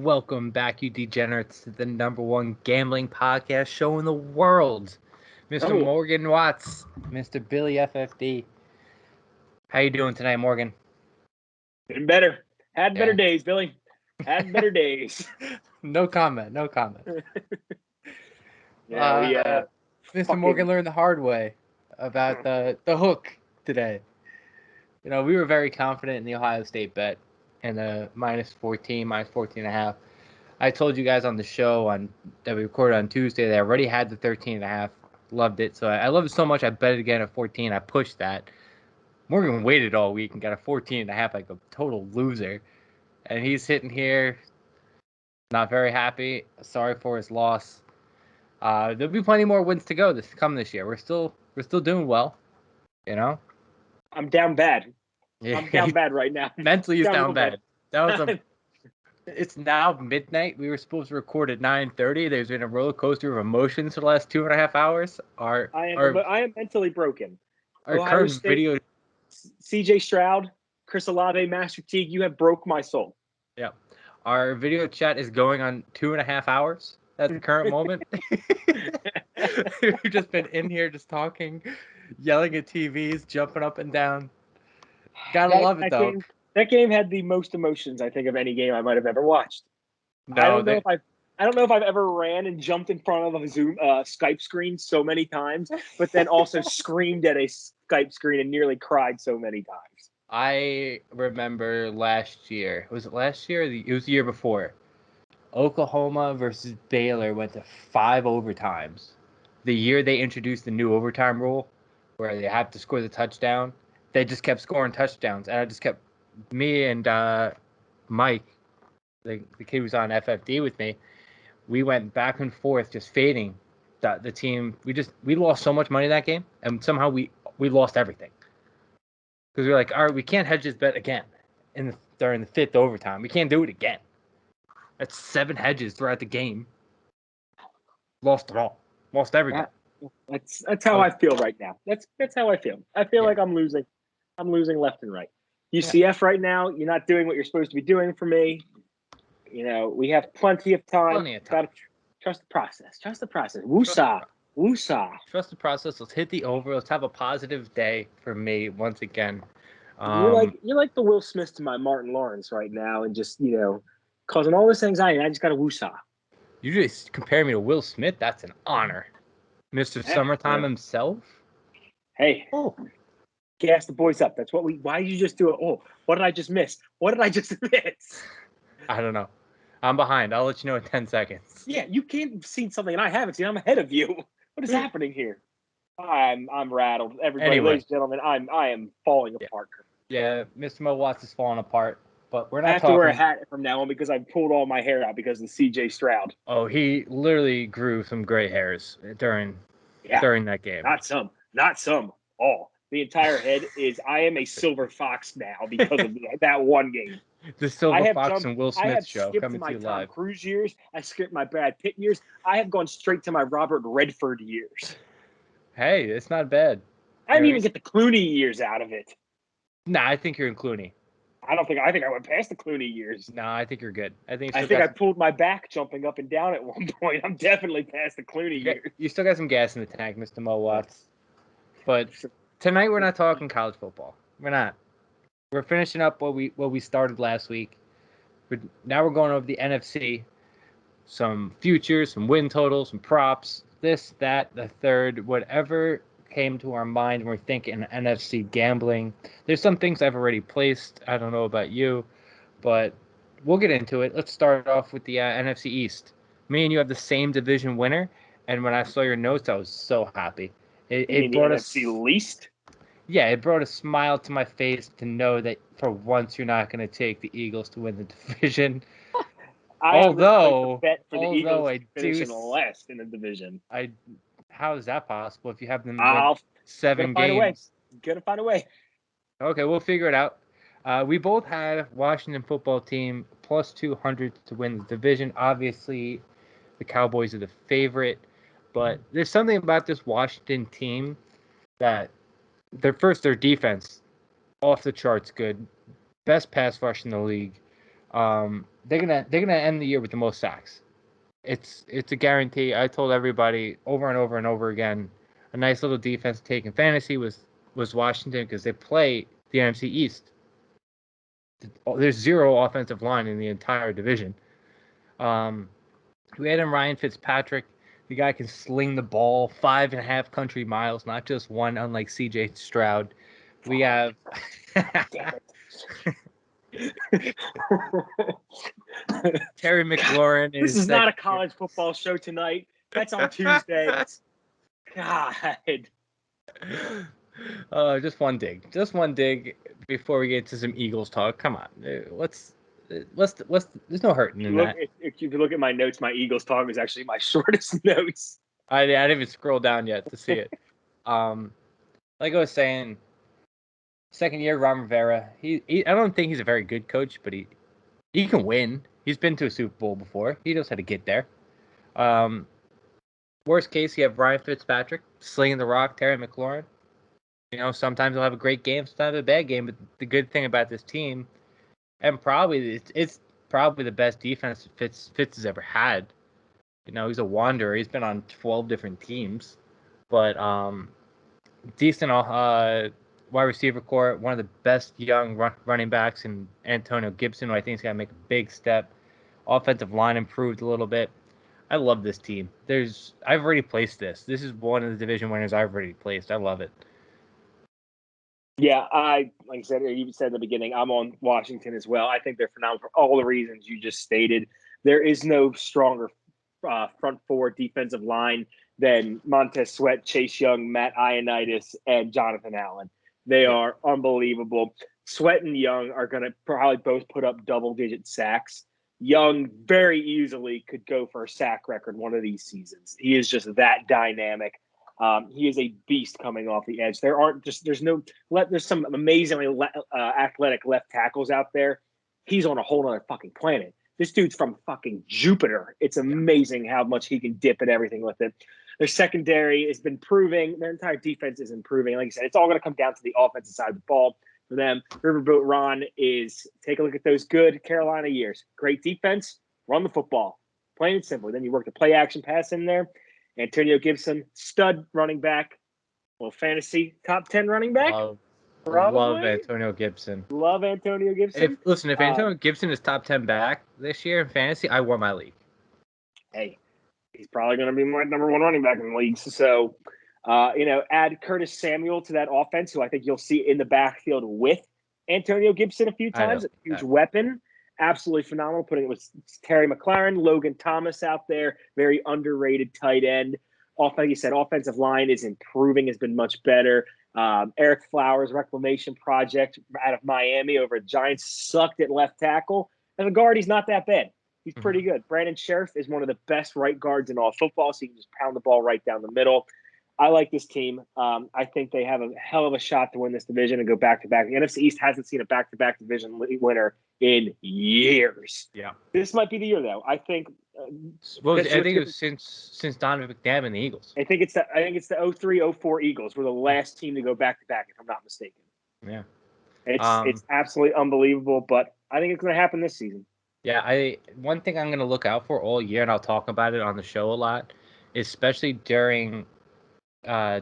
Welcome back, you degenerates, to the number one gambling podcast show in the world. Mr. Morgan Watts, Mr. Billy FFD. How you doing tonight, Morgan? Been better. Had better days, Billy. Had better days. No comment. Mr. Morgan learned the hard way about the hook today. You know, we were very confident in the Ohio State bet and the minus 14.5. I told you guys on the show that we recorded on Tuesday that I already had the 13.5. Loved it. So I loved it so much I bet it again at 14. I pushed that. Morgan waited all week and got a 14.5 like a total loser. And he's sitting here not very happy. Sorry for his loss. There'll be plenty more wins to go this year. We're still doing well, you know. I'm down bad. Yeah. I'm down bad right now. Mentally, he's down bad. It's now midnight. We were supposed to record at 9:30. There's been a roller coaster of emotions for the last 2.5 hours. I am mentally broken. Our current video. CJ Stroud, Chris Olave, Master Teague, you have broke my soul. Yeah. Our video chat is going on 2.5 hours at the current moment. We've just been in here just talking, yelling at TVs, jumping up and down. Gotta love it, though. That game had the most emotions, I think, of any game I might have ever watched. I don't know if I've ever ran and jumped in front of a Zoom Skype screen so many times, but then also screamed at a Skype screen and nearly cried so many times. I remember last year. Was it last year? It was the year before. Oklahoma versus Baylor went to 5 overtimes. The year they introduced the new overtime rule, where they have to score the touchdown, they just kept scoring touchdowns, and I just kept me and Mike, the kid who's on FFD with me. We went back and forth just fading the team. We lost so much money that game, and somehow we lost everything. Because we were like, all right, we can't hedge this bet again during the 5th overtime. We can't do it again. That's 7 hedges throughout the game. Lost it all. Lost everything. That's how I feel right now. That's how I feel. I feel like I'm losing. I'm losing left and right. UCF right now, you're not doing what you're supposed to be doing for me. You know, we have plenty of time. Gotta trust the process. Trust the process. Woosah. Trust the process. Let's hit the over. Let's have a positive day for me once again. You're like the Will Smith to my Martin Lawrence right now, and just causing all this anxiety. I just got to woosah. You just compare me to Will Smith. That's an honor, Mr. Summertime himself. Hey. Oh. Gas the boys up. That's what why did you just do it? Oh, what did I just miss? I don't know. I'm behind. I'll let you know in 10 seconds. Yeah, you can't have seen something and I haven't seen. I'm ahead of you. What is happening here? I'm rattled. Everybody, ladies and gentlemen, I am falling apart. Yeah, Mr. Mo Watts is falling apart. But we're not I have to wear a hat from now on because I pulled all my hair out because of CJ Stroud. Oh, he literally grew some gray hairs during that game. Not some. All. The entire head is. I am a silver fox now because of that one game. The Silver Fox and Will Smith show coming to you live. I have skipped my Tom Cruise years. I skipped my Brad Pitt years. I have gone straight to my Robert Redford years. Hey, it's not bad. I didn't even get the Clooney years out of it. Nah, I think you're in Clooney. I think I went past the Clooney years. No, I think you're good. I think I pulled my back jumping up and down at one point. I'm definitely past the Clooney years. You still got some gas in the tank, Mr. Mo Watts. But tonight we're not talking college football. We're not. We're finishing up what we started last week. Now we're going over the NFC, some futures, some win totals, some props, this, that, the third, whatever came to our mind when we're thinking NFC gambling. There's some things I've already placed. I don't know about you, but we'll get into it. Let's start off with the NFC East. Me and you have the same division winner, and when I saw your notes, I was so happy. It brought us NFC least. Yeah, it brought a smile to my face to know that for once you're not going to take the Eagles to win the division. Although I do last in the division. How is that possible if you have them win 7 games? Gonna find a way. Okay, we'll figure it out. We both have Washington football team plus 200 to win the division. Obviously, the Cowboys are the favorite, but there's something about this Washington team that their defense off the charts good, best pass rush in the league. They're gonna end the year with the most sacks. It's a guarantee. I told everybody over and over and over again. A nice little defense to take in fantasy was Washington because they play the NFC East. There's zero offensive line in the entire division. We had him Ryan Fitzpatrick. The guy can sling the ball 5.5 country miles, not just one, unlike C.J. Stroud. We have. Terry McLaurin. This is not a college football show tonight. That's on Tuesday. God. Just one dig. Just one dig before we get to some Eagles talk. Come on. There's no hurting in that. If you look at my notes, my Eagles talk is actually my shortest notes. I didn't even scroll down yet to see it. Like I was saying, second year, Ron Rivera. I don't think he's a very good coach, but he can win. He's been to a Super Bowl before. He knows how to get there. Worst case, you have Ryan Fitzpatrick slinging the rock, Terry McLaurin. You know, sometimes he'll have a great game, sometimes a bad game. But the good thing about this team, and probably it's probably the best defense Fitz has ever had. You know, he's a wanderer. He's been on 12 different teams, but decent wide receiver core. One of the best young running backs in Antonio Gibson, who I think is going to make a big step. Offensive line improved a little bit. I love this team. I've already placed this. This is one of the division winners I've already placed. I love it. Yeah, like I said, you said in the beginning, I'm on Washington as well. I think they're phenomenal for all the reasons you just stated. There is no stronger front four defensive line than Montez Sweat, Chase Young, Matt Ioannidis, and Jonathan Allen. They are unbelievable. Sweat and Young are going to probably both put up double-digit sacks. Young very easily could go for a sack record one of these seasons. He is just that dynamic. He is a beast coming off the edge. There's some amazingly athletic left tackles out there. He's on a whole other fucking planet. This dude's from fucking Jupiter. It's amazing how much he can dip at everything with it. Their secondary has been proving. Their entire defense is improving. Like I said, it's all going to come down to the offensive side of the ball for them. Riverboat Ron is take a look at those good Carolina years. Great defense, run the football. Plain and simple. Then you work the play action pass in there. Antonio Gibson, stud running back. Well, fantasy top 10 running back. Love Antonio Gibson. Love Antonio Gibson. If Antonio Gibson is top 10 back this year in fantasy, I won my league. Hey, he's probably going to be my number one running back in the league. So, add Curtis Samuel to that offense, who I think you'll see in the backfield with Antonio Gibson a few times. A huge weapon. Absolutely phenomenal. Putting it with Terry McLaurin, Logan Thomas out there, very underrated tight end. Like you said, offensive line is improving, has been much better. Eric Flowers, reclamation project out of Miami over at Giants, sucked at left tackle. And the guard, he's not that bad. He's pretty good. Brandon Sheriff is one of the best right guards in all football, so he can just pound the ball right down the middle. I like this team. I think they have a hell of a shot to win this division and go back-to-back. The NFC East hasn't seen a back-to-back division winner in years. Yeah. This might be the year, though. I think. I think it was since Donovan McNabb and the Eagles. I think it's the 03-04 Eagles were the last team to go back-to-back, if I'm not mistaken. Yeah. It's absolutely unbelievable, but I think it's going to happen this season. Yeah, one thing I'm going to look out for all year, and I'll talk about it on the show a lot, especially during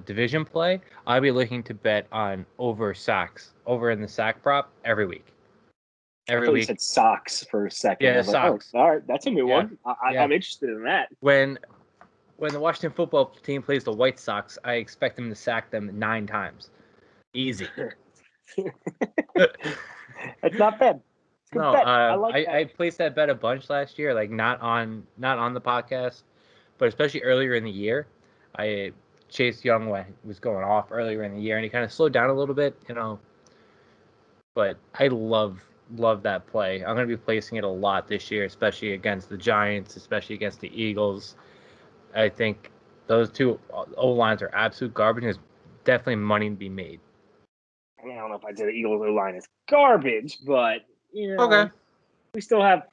division play, I'll be looking to bet on over in the sack prop every week. Every week. You said socks for a second. Yeah, socks. All right, that's a new one. I'm interested in that. When the Washington football team plays the White Sox, I expect them to sack them 9 times. Easy. It's not bad. No, I placed that bet a bunch last year, like not on the podcast, but especially earlier in the year. Chase Young was going off earlier in the year, and he kind of slowed down a little bit, But I love that play. I'm going to be placing it a lot this year, especially against the Giants, especially against the Eagles. I think those two O-lines are absolute garbage. There's definitely money to be made. I don't know if I'd say the Eagles O-line is garbage, but, okay. We still have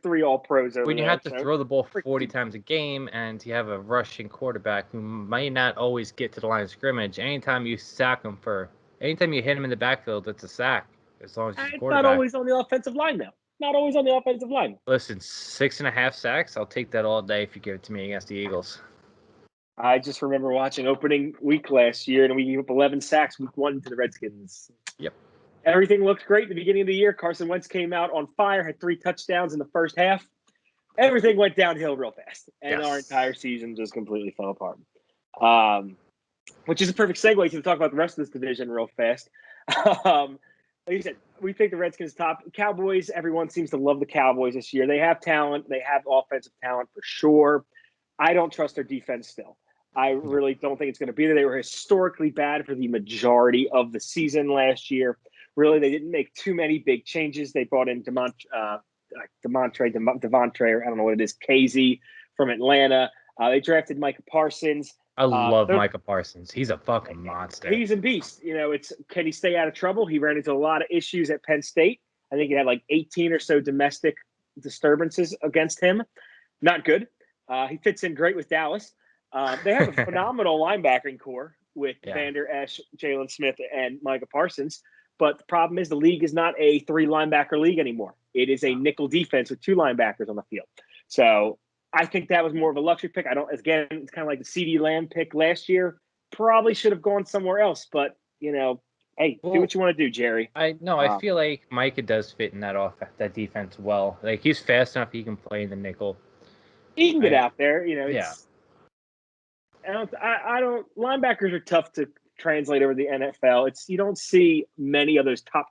3 All-Pros over when you there, have to throw the ball 40 times a game and you have a rushing quarterback who might not always get to the line of scrimmage, anytime you hit him in the backfield, it's a sack. As long as he's a quarterback. It's not always on the offensive line, though. not always on the offensive line. Listen, 6.5 sacks. I'll take that all day if you give it to me against the Eagles. I just remember watching opening week last year, and we gave up 11 sacks week 1 to the Redskins. Yep. Everything looked great at the beginning of the year. Carson Wentz came out on fire, had 3 touchdowns in the first half. Everything went downhill real fast, and our entire season just completely fell apart. Which is a perfect segue to talk about the rest of this division real fast. Like you said, we think the Redskins top. Cowboys, everyone seems to love the Cowboys this year. They have talent. They have offensive talent for sure. I don't trust their defense still. I really don't think it's going to be there. They were historically bad for the majority of the season last year. Really, they didn't make too many big changes. They brought in Devontae, or I don't know what it is, KZ from Atlanta. They drafted Micah Parsons. I love Micah Parsons. He's a fucking monster. He's a beast. Can he stay out of trouble? He ran into a lot of issues at Penn State. I think he had like 18 or so domestic disturbances against him. Not good. He fits in great with Dallas. They have a phenomenal linebacking core with Vander Esch, Jalen Smith, and Micah Parsons. But the problem is the league is not a 3-linebacker league anymore. It is a nickel defense with 2 linebackers on the field. So I think that was more of a luxury pick. It's kind of like the CeeDee Lamb pick last year. Probably should have gone somewhere else. But, hey, do what you want to do, Jerry. I feel like Micah does fit in that defense well. Like, he's fast enough he can play in the nickel. He can get out there. Linebackers are tough to translate over the NFL. You don't see many of those top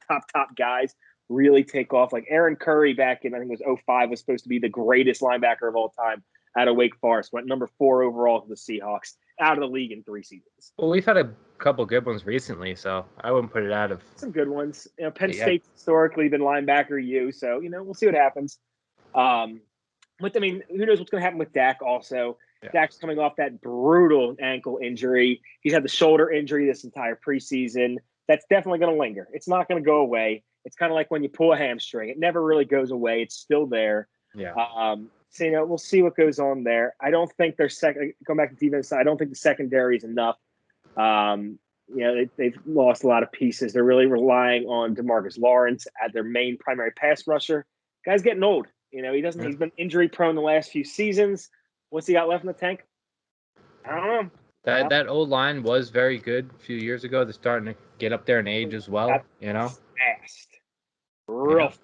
guys really take off. Like Aaron Curry back in, I think it was 2005, was supposed to be the greatest linebacker of all time out of Wake Forest. Went number 4 overall to the Seahawks, out of the league in 3 seasons. Well, we've had a couple good ones recently, so I wouldn't put it out of some good ones. Penn State's historically been linebacker U, so we'll see what happens. But I mean, who knows what's going to happen with Dak also. Yeah. Dak's coming off that brutal ankle injury. He's had the shoulder injury this entire preseason. That's definitely going to linger. It's not going to go away. It's kind of like when you pull a hamstring. It never really goes away. It's still there. Yeah. So, we'll see what goes on there. I don't think their going back to defense side, I don't think the secondary is enough. They've lost a lot of pieces. They're really relying on DeMarcus Lawrence as their main primary pass rusher. Guy's getting old. He's been injury prone the last few seasons. What's he got left in the tank? I don't know. That old line was very good a few years ago. They're starting to get up there in age as well. Fast. Real fast.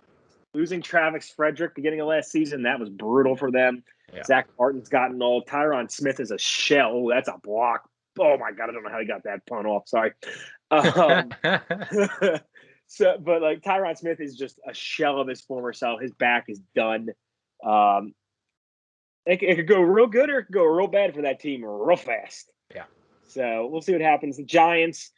Losing Travis Frederick beginning of last season, that was brutal for them. Yeah. Zach Martin's gotten old. Tyron Smith is a shell. Oh, that's a block. Oh, my God. I don't know how he got that punt off. Sorry. But Tyron Smith is just a shell of his former self. His back is done. It could go real good or it could go real bad for that team real fast. Yeah. So we'll see what happens. The Giants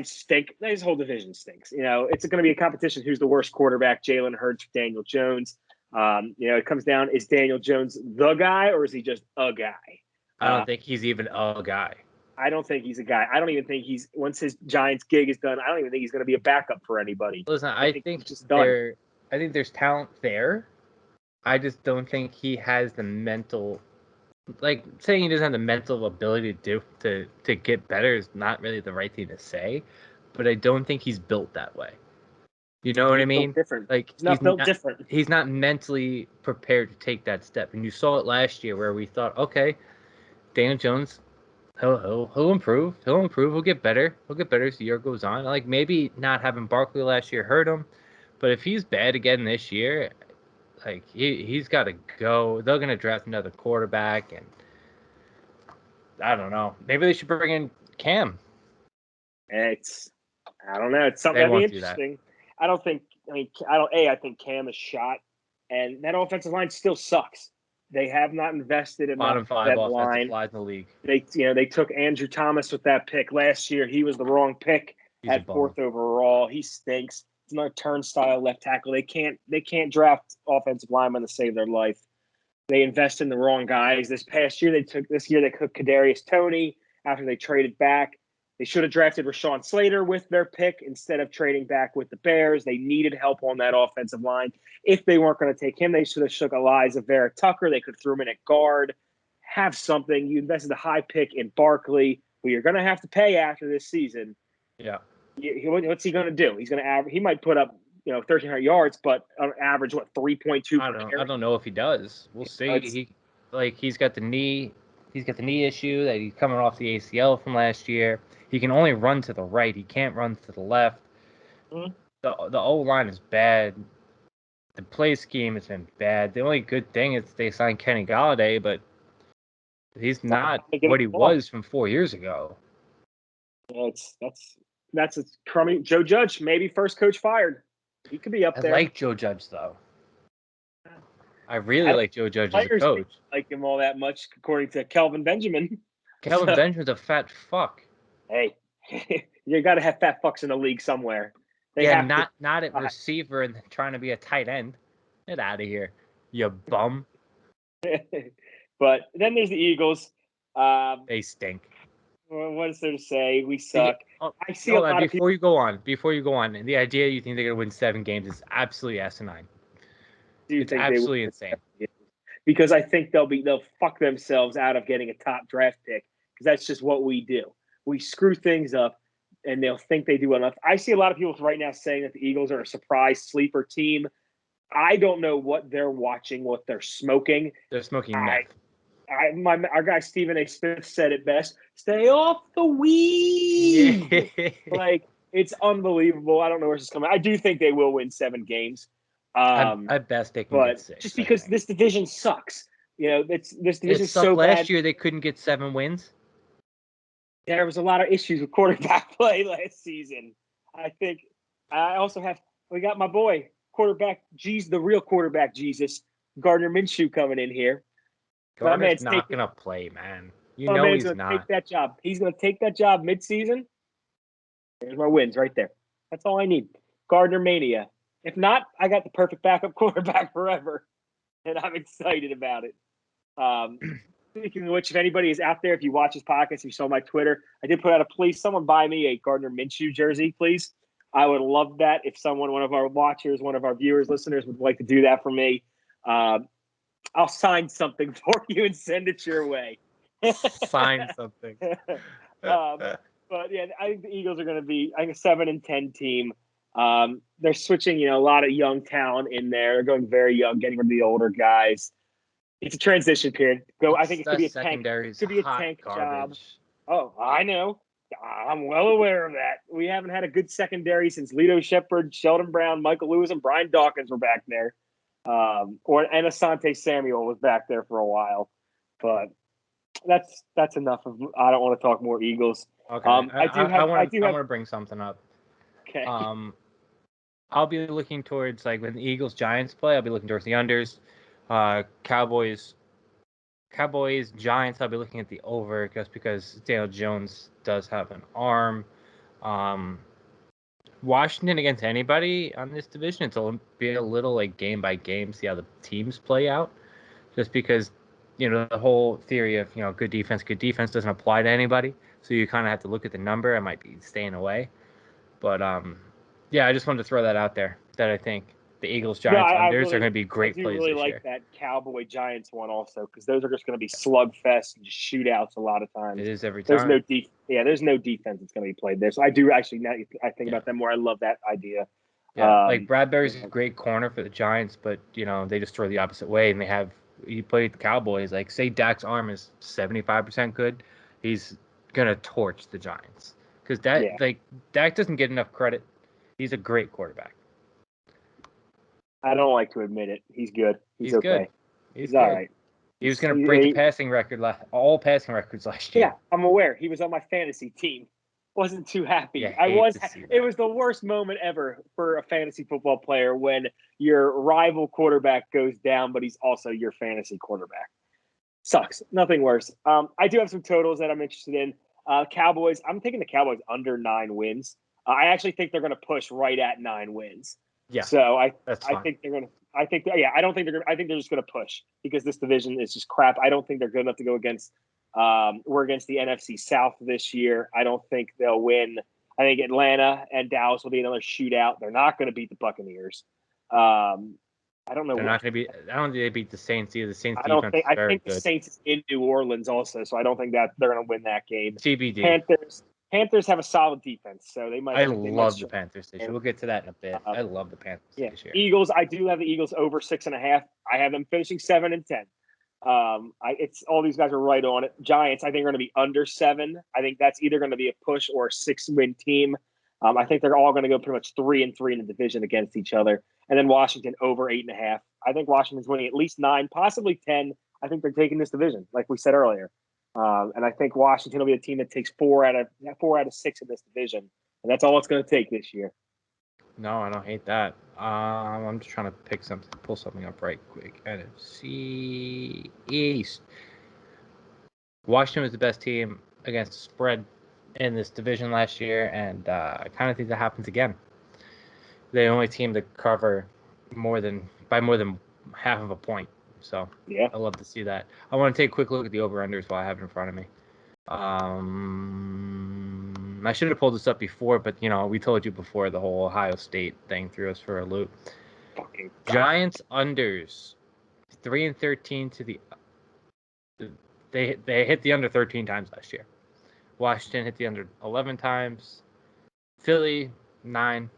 stink. This whole division stinks. It's going to be a competition. Who's the worst quarterback? Jalen Hurts, Daniel Jones. It comes down, is Daniel Jones the guy or is he just a guy? I don't think he's even a guy. I don't think he's a guy. I don't even think once his Giants gig is done, I don't even think he's going to be a backup for anybody. Listen, I think there's talent there. I just don't think he has the mental, saying he doesn't have the mental ability to get better is not really the right thing to say, but I don't think he's built that way. You know what I mean? Different. He's not built different. He's not mentally prepared to take that step. And you saw it last year where we thought, okay, Daniel Jones, he'll improve. He'll get better. He'll get better as the year goes on. Maybe not having Barkley last year hurt him, but if he's bad again this year, he's got to go. They're going to draft another quarterback, and I don't know. Maybe they should bring in Cam. I don't know. It's something that'd be interesting. I think Cam is shot, and that offensive line still sucks. They have not invested in bottom 5 offensive line line in the league. They took Andrew Thomas with that pick last year. He was the wrong pick at 4th overall. He stinks. It's another turnstile left tackle. They can't draft offensive linemen to save their life. They invest in the wrong guys. This year they took Kadarius Toney after they traded back. They should have drafted Rashawn Slater with their pick instead of trading back with the Bears. They needed help on that offensive line. If they weren't going to take him, they should have shook Eliza Vera Tucker. They could throw him in at guard. Have something. You invested a high pick in Barkley, who you're going to have to pay after this season. Yeah. What's he going to do? He's going to he might put up 1,300 yards, but on average, 3.2 per carry. I don't know if he does. We'll see. He's got the knee. He's got the knee issue that he's coming off the ACL from last year. He can only run to the right. He can't run to the left. Mm-hmm. The O-line is bad. The play scheme has been bad. The only good thing is they signed Kenny Golladay, but he's not what he was from 4 years ago. Yeah, that's a crummy. Joe Judge, maybe first coach fired. He could be up there. I like Joe Judge, though. I really like Joe Judge as a coach. Like him all that much, according to Kelvin Benjamin. Kelvin Benjamin's a fat fuck. Hey, you got to have fat fucks in the league somewhere. Not at receiver and trying to be a tight end. Get out of here, you bum. But then there's the Eagles. They stink. What is there to say? We suck. I see a lot of people. Before you go on, the idea you think they're going to win 7 games is absolutely asinine. It's absolutely insane. Because I think they'll fuck themselves out of getting a top draft pick, because that's just what we do. We screw things up, and they'll think they do enough. I see a lot of people right now saying that the Eagles are a surprise sleeper team. I don't know what they're watching, what they're smoking. They're smoking meth. Our guy Stephen A. Smith said it best: "Stay off the weed." Like, it's unbelievable. I don't know where this is coming. I do think they will win 7 games. I best they can get 6. Just because this division sucks. This division so bad. Last year they couldn't get 7 wins. There was a lot of issues with quarterback play last season. I think we got my boy quarterback, the real quarterback Jesus, Gardner Minshew, coming in here. Gardner's not going to play, man. He's not. Take that job. He's going to take that job midseason. There's my wins right there. That's all I need. Gardner mania. If not, I got the perfect backup quarterback forever, and I'm excited about it. Speaking of which, if anybody is out there, if you watch this podcast, you saw my Twitter, I did put out please someone buy me a Gardner Minshew jersey, please. I would love that if one of our watchers, one of our viewers, listeners would like to do that for me. I'll sign something for you and send it your way. Sign something. But yeah, I think the Eagles are going to be a 7-10 team. They're switching, a lot of young talent in there. They're going very young, getting rid of the older guys. It's a transition period. I think it could be a tank. It could be a tank job. Oh, I know. I'm well aware of that. We haven't had a good secondary since Lito Shepherd, Sheldon Brown, Michael Lewis, and Brian Dawkins were back there. And Asante Samuel was back there for a while. But that's enough of. I don't want to talk more Eagles. Okay. I want to bring something up. Okay. I'll be looking towards, like, when the Eagles Giants play, I'll be looking towards the unders. Cowboys Giants, I'll be looking at the over just because Daniel Jones does have an arm. Washington against anybody on this division, it'll be a little like game by game, see how the teams play out. Just because, the whole theory of, good defense doesn't apply to anybody. So you kind of have to look at the number. I might be staying away. But, yeah, I just wanted to throw that out there, that I think the Eagles Giants unders are going to be great plays this year. I really like that Cowboy Giants one also, because those are just going to be slugfests and just shootouts a lot of times. It is every time. There's no defense that's going to be played there. So I do actually, now I think about that more, I love that idea. Yeah, like Bradbury's a great corner for the Giants, but they just throw the opposite way, and he played the Cowboys. Like, say Dak's arm is 75% good, he's gonna torch the Giants because Dak doesn't get enough credit. He's a great quarterback. I don't like to admit it. He's good. He's okay. Good. He's all right. He was going to break the passing record, all passing records last year. Yeah, I'm aware. He was on my fantasy team. Wasn't too happy. It was the worst moment ever for a fantasy football player when your rival quarterback goes down, but he's also your fantasy quarterback. Sucks. Nothing worse. I do have some totals that I'm interested in. Cowboys. I'm taking the Cowboys under 9 wins. I actually think they're going to push right at 9 wins. Yeah. So I think they're going to. I think they're just going to push because this division is just crap. I don't think they're good enough to go against. We're against the NFC South this year. I don't think they'll win. I think Atlanta and Dallas will be another shootout. They're not going to beat the Buccaneers. I don't know. They're not going to beat. I don't think they beat the Saints either. The Saints defense is very good. The Saints is in New Orleans also, so I don't think that they're going to win that game. TBD. Panthers have a solid defense, so they might. I They might love the Panthers this year. We'll get to that in a bit. I love the Panthers this year. Eagles. I do have the Eagles over 6.5. I have them finishing 7 and 10. It's all these guys are right on it. Giants, I think, are going to be under 7. I think that's either going to be a push or a 6-win team. I think they're all going to go pretty much 3 and 3 in the division against each other. And then Washington over 8.5. I think Washington's winning at least 9, possibly 10. I think they're taking this division, like we said earlier. And I think Washington will be a team that takes 4 out of 6 in this division, and that's all it's going to take this year. No, I don't hate that. I'm just trying to pull something up right quick. NFC East. Washington was the best team against the spread in this division last year, and I kind of think that happens again. They're the only team to cover by more than half of a point. So yeah, I love to see that. I want to take a quick look at the over-unders while I have it in front of me. I should have pulled this up before, but we told you before the whole Ohio State thing threw us for a loop. Giants unders 3 and 13 to the. They hit the under 13 times last year. Washington hit the under 11 times. Philly 9,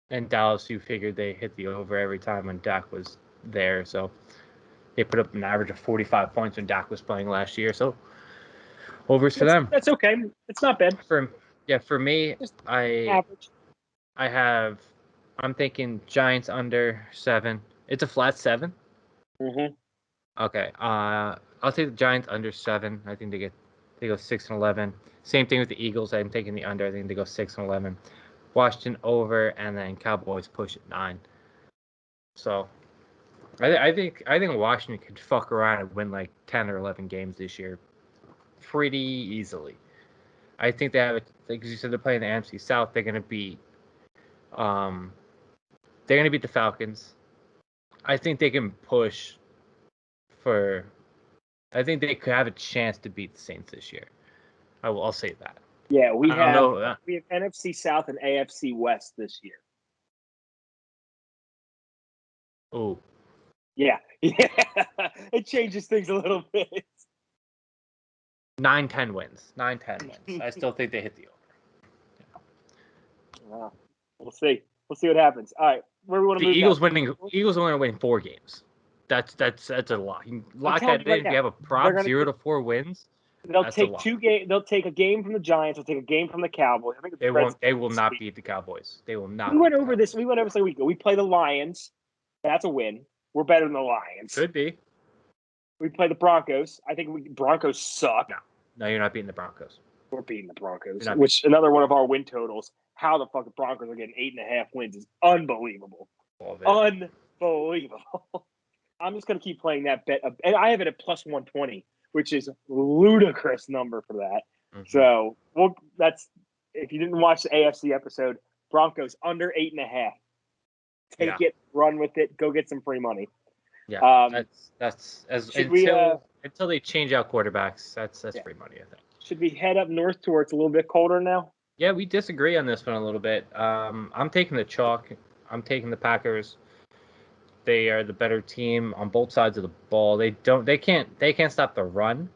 and Dallas, you figured they hit the over every time when Dak was there. So they put up an average of 45 points when Dak was playing last year. So overs for them. That's okay. It's not bad. For me, average. I'm thinking Giants under 7. It's a flat 7. Mm-hmm. Okay. I'll take the Giants under 7. I think they go 6 and 11. Same thing with the Eagles. I'm taking the under. I think they go 6 and 11. Washington over, and then Cowboys push at 9. So I think Washington could fuck around and win like 10 or 11 games this year pretty easily. I think they have, like you said, they're playing the NFC South. They're going to beat the Falcons. I think they can push for. I think they could have a chance to beat the Saints this year. I'll say that. Yeah, we have NFC South and AFC West this year. Oh. Yeah. It changes things a little bit. 9-10 wins. 9-10 wins. I still think they hit the over. We'll see. We'll see what happens. All right, where we want to move. Eagles only winning 4 games. That's a lot. You can lock that in. Right, if you have a prop 0 to 4 wins. They'll take 2 games. They'll take a game from the Giants. They'll take a game from the Cowboys. I think they will not beat the Cowboys. They will not. We went over this like a week ago. We play the Lions. That's a win. We're better than the Lions. Could be. We play the Broncos. I think Broncos suck. No, you're not beating the Broncos. We're beating the Broncos, which another one of our win totals. How the fuck the Broncos are getting 8.5 wins is unbelievable. Unbelievable. I'm just going to keep playing that bet. And I have it at plus 120, which is a ludicrous number for that. Mm-hmm. So that's if you didn't watch the AFC episode, Broncos under 8.5. Take it, run with it, go get some free money. Yeah, that's until they change out quarterbacks. That's free money, I think. Should we head up north to where it's a little bit colder now? Yeah, we disagree on this one a little bit. I'm taking the chalk. I'm taking the Packers. They are the better team on both sides of the ball. They can't stop the run,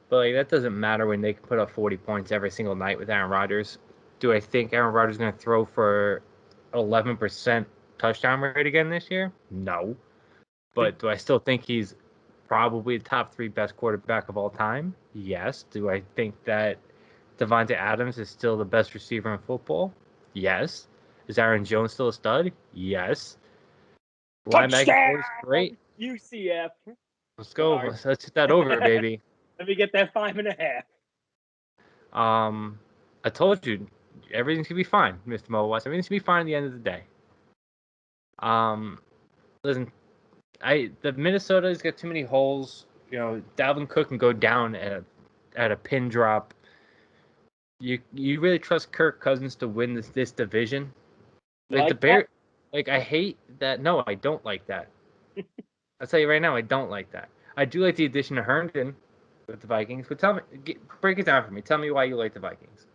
but that doesn't matter when they can put up 40 points every single night with Aaron Rodgers. Do I think Aaron Rodgers is going to throw for 11% touchdown rate again this year? No. But do I still think he's probably the top 3 best quarterback of all time? Yes. Do I think that Devontae Adams is still the best receiver in football? Yes. Is Aaron Jones still a stud? Yes. Linebacker is great. UCF. Let's go. Let's hit that over, baby. Let me get that 5.5. I told you everything's gonna be fine, Mr. Mo West. Everything's gonna be fine at the end of the day. Listen, the Minnesota's got too many holes. Dalvin Cook can go down at a pin drop. You really trust Kirk Cousins to win this division? The Bears. I hate that. No, I don't like that. I'll tell you right now, I don't like that. I do like the addition of Herndon with the Vikings. But tell me, break it down for me. Tell me why you like the Vikings.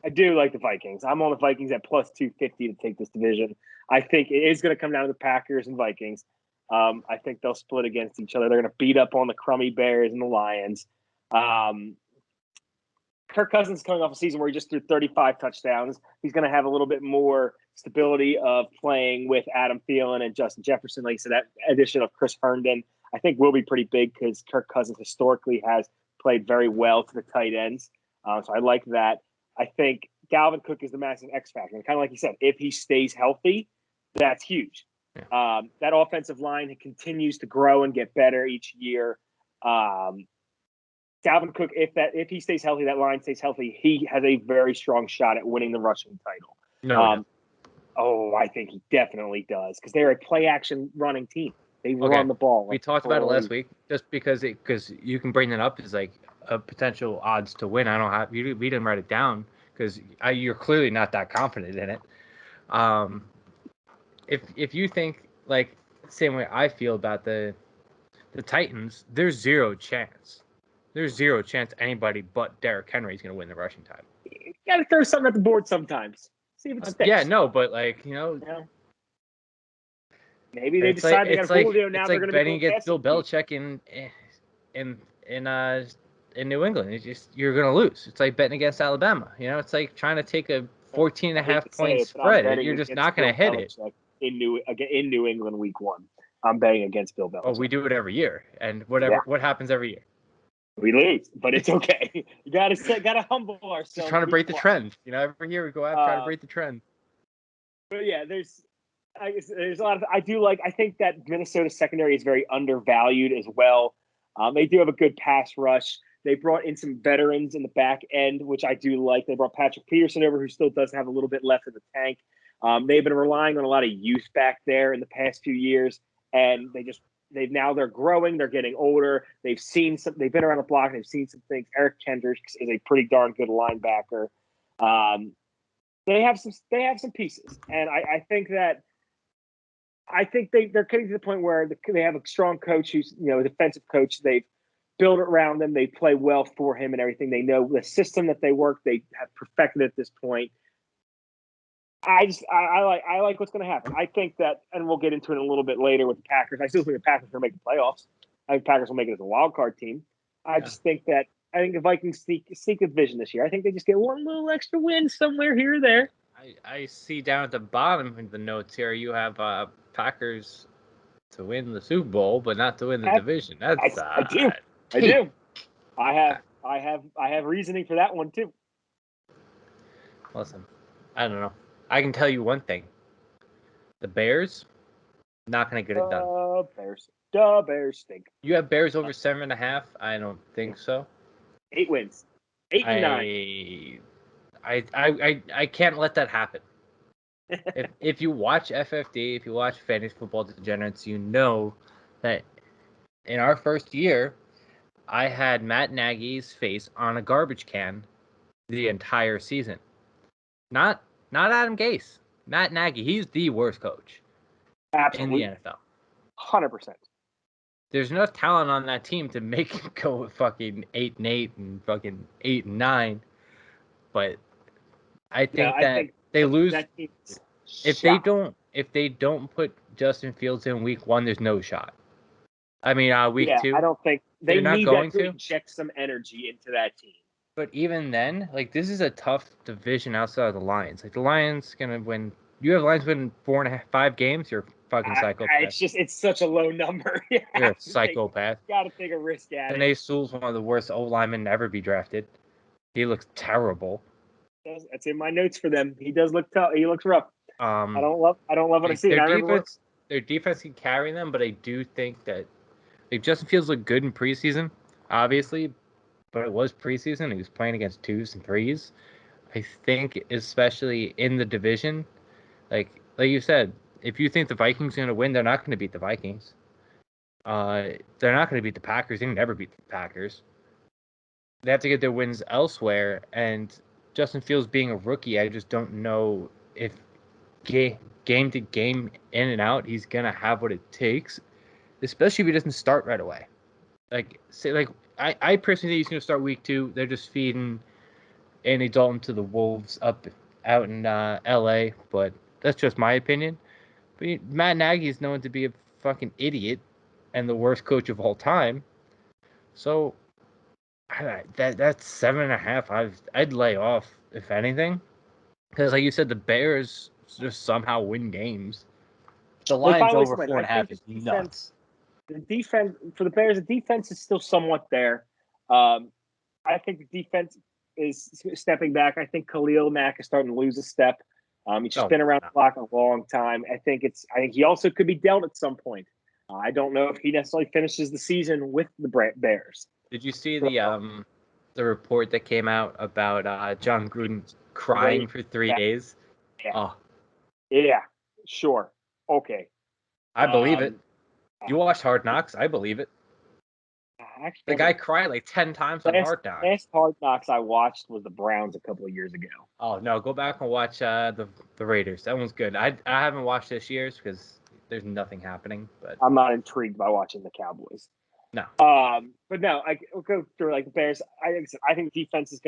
I do like the Vikings. I'm on the Vikings at plus 250 to take this division. I think it is going to come down to the Packers and Vikings. I think they'll split against each other. They're going to beat up on the crummy Bears and the Lions. Kirk Cousins is coming off a season where he just threw 35 touchdowns. He's going to have a little bit more stability of playing with Adam Thielen and Justin Jefferson. Like I said, that addition of Chris Herndon, I think, will be pretty big because Kirk Cousins historically has played very well to the tight ends. So I like that. I think Dalvin Cook is the massive X factor. And kind of like you said, if he stays healthy, that's huge. Yeah. That offensive line continues to grow and get better each year. Dalvin Cook, if he stays healthy, that line stays healthy, he has a very strong shot at winning the rushing title. No. I think he definitely does because they're a play-action running team. They run the ball. We talked about it last week just because you can bring that up as like a potential odds to win. I don't have we didn't write it down because you're clearly not that confident in it. If you think like the same way I feel about the Titans, there's zero chance. There's zero chance anybody but Derrick Henry is going to win the rushing title. You got to throw something at the board sometimes. See if it sticks. Yeah, no, but like maybe they decide they got Julio now. They're going to betting against Bill Belichick in New England. It's just you're going to lose. It's like betting against Alabama. It's like trying to take a 14.5 point spread, and you're just not going to hit it. In New England week 1, I'm betting against Bill Belichick. Oh, we do it every year, and what happens every year? We lose, but it's okay. You gotta humble ourselves. Just trying to break the trend. Every year we go out trying to break the trend. But yeah, there's a lot of. I think that Minnesota secondary is very undervalued as well. They do have a good pass rush. They brought in some veterans in the back end, which I do like. They brought Patrick Peterson over, who still does have a little bit left in the tank. They've been relying on a lot of youth back there in the past few years, and they're growing. They're getting older. They've been around the block. They've seen some things. Eric Kendricks is a pretty darn good linebacker. They have some pieces, and I think they're getting to the point where they have a strong coach who's a defensive coach. They've built around them. They play well for him and everything. They know the system that they work. They have perfected at this point. I like what's going to happen. I think that, and we'll get into it a little bit later with the Packers. I still think the Packers are going to make the playoffs. I think the Packers will make it as a wild card team. I think the Vikings sneak the division this year. I think they just get one little extra win somewhere here or there. I see down at the bottom of the notes here you have Packers to win the Super Bowl, but not to win the division. That's I do. I have reasoning for that one too. Listen, I don't know. I can tell you one thing. The Bears, not going to get it done. The Bears stink. You have Bears over 7.5? I don't think so. 8 wins. 8 and 9. I can't let that happen. if you watch FFD, if you watch Fantasy Football Degenerates, you know that in our first year, I had Matt Nagy's face on a garbage can the entire season. Not Adam Gase. Matt Nagy. He's the worst coach in the NFL. 100%. There's enough talent on that team to make it go with fucking 8-8 and fucking 8-9. But I think they lose if they don't put Justin Fields in week 1. There's no shot. I mean, week 2. I don't think they're not going to inject some energy into that team. But even then, like, this is a tough division outside of the Lions. Like, the Lions gonna win. You have Lions win 4.5 games. You're a fucking psychopath. It's such a low number. You're a psychopath. You got to take a risk at it. And Sewell's one of the worst O linemen to ever be drafted. He looks terrible. That's in my notes for them. He does look tough. He looks rough. I don't love what I see. Their defense can carry them, but I do think that Justin Fields looked good in preseason, obviously. But it was preseason. He was playing against 2s and 3s. I think, especially in the division, like you said, if you think the Vikings are going to win, they're not going to beat the Vikings. They're not going to beat the Packers. They can never beat the Packers. They have to get their wins elsewhere. And Justin Fields being a rookie, I just don't know if game to game, in and out, he's going to have what it takes, especially if he doesn't start right away. I personally think he's going to start week 2. They're just feeding Andy Dalton to the Wolves out in L.A., but that's just my opinion. But Matt Nagy is known to be a fucking idiot and the worst coach of all time. So That's 7.5. I'd lay off if anything, because like you said, the Bears just somehow win games. The They line's finally over win. four I and a think half is nuts. the defense for the Bears, the defense is still somewhat there. I think the defense is stepping back. I think Khalil Mack is starting to lose a step. He's just been around the block a long time. I think he also could be dealt at some point. I don't know if he necessarily finishes the season with the Bears. Did you see the report that came out about John Gruden crying for 3 days? Yeah. Oh, yeah, sure, okay. I believe it. You watched Hard Knocks? I believe it. Actually, the guy cried like 10 times on Hard Knocks. Last Hard Knocks I watched was the Browns a couple of years ago. Oh no, go back and watch the Raiders. That one's good. I haven't watched this year's because there's nothing happening. But I'm not intrigued by watching the Cowboys. No. But no, we'll go through like the Bears. I think defense is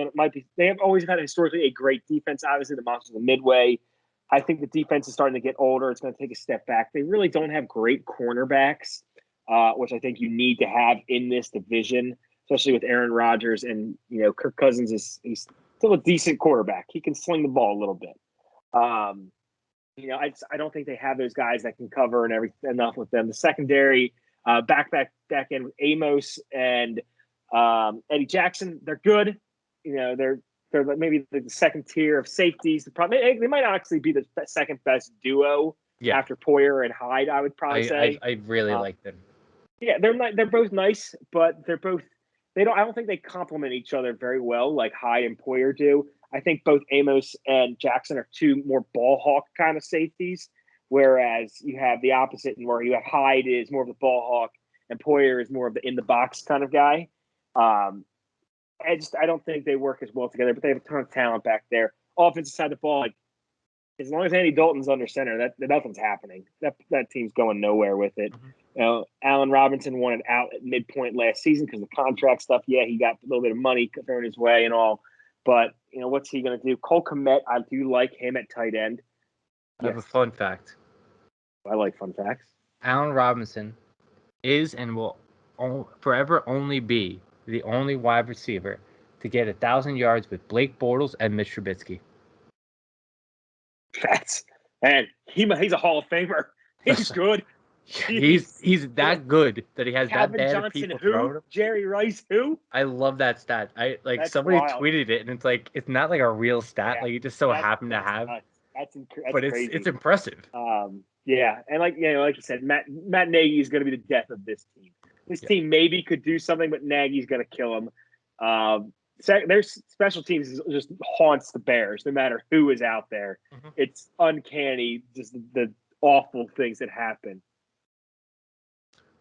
they have always had historically a great defense. Obviously, the Monsters of Midway. I think the defense is starting to get older. It's going to take a step back. They really don't have great cornerbacks, which I think you need to have in this division, especially with Aaron Rodgers and Kirk Cousins he's still a decent quarterback. He can sling the ball a little bit. I don't think they have those guys that can cover and enough with them. The secondary. Back end with Amos and Eddie Jackson. They're good. They're maybe the second tier of safeties. They might actually be the second best duo after Poyer and Hyde. I would probably say. I really like them. Yeah, they're both nice, but I don't think they complement each other very well like Hyde and Poyer do. I think both Amos and Jackson are two more ball hawk kind of safeties. Whereas you have the opposite, and where you have Hyde is more of the ball hawk, and Poyer is more of the in the box kind of guy. I don't think they work as well together, but they have a ton of talent back there. Offensive side of the ball, like as long as Andy Dalton's under center, that nothing's happening. That team's going nowhere with it. Mm-hmm. Allen Robinson wanted out at midpoint last season because of the contract stuff. Yeah, he got a little bit of money thrown his way and all, but what's he going to do? Cole Kmet, I do like him at tight end. I have a fun fact. I like fun facts. Allen Robinson is and will forever only be the only wide receiver to get 1,000 yards with Blake Bortles and Mitch Trubisky. He's a Hall of Famer. He's good. He's that good that he has Calvin that bad Johnson, people who? throwing him. Jerry Rice, who? I love that stat. That's somebody wild. tweeted it, and it's like it's not like a real stat. Yeah, like you just so happen to have. That's but crazy. It's impressive. Yeah, and like you said, Matt Nagy is going to be the death of this team. This team maybe could do something, but Nagy's going to kill him. Their special teams just haunts the Bears, no matter who is out there. Mm-hmm. It's uncanny, just the awful things that happen.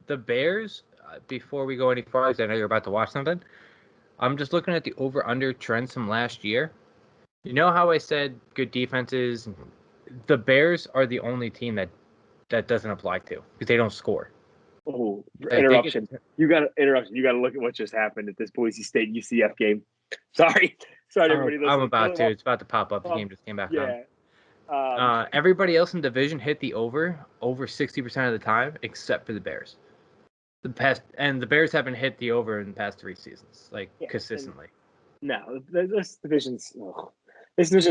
The Bears, before we go any farther, because I know you're about to watch something, I'm just looking at the over-under trends from last year. You know how I said good defenses? The Bears are the only team that doesn't apply to because they don't score. Oh, interruption. You got to look at what just happened at this Boise State UCF game. Sorry, everybody listening. I'm about to. It's about to pop up. The game just came back on. Everybody else in division hit the over 60% of the time, except for the Bears. The Bears haven't hit the over in the past 3 seasons, consistently. No, this division's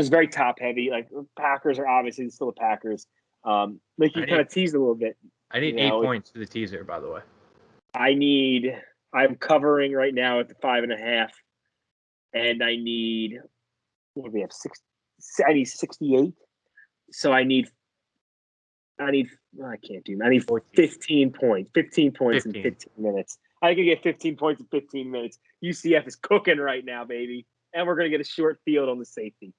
very top heavy. Like Packers are obviously still the Packers. Like you kind of teased a little bit. I need 8 points for the teaser, by the way. I'm covering right now at the 5.5, and I need. What do we have? I need 68. So I need. I can't do. I need 15 points. 15 points in 15 minutes. I can get 15 points in 15 minutes. UCF is cooking right now, baby, and we're gonna get a short field on the safety.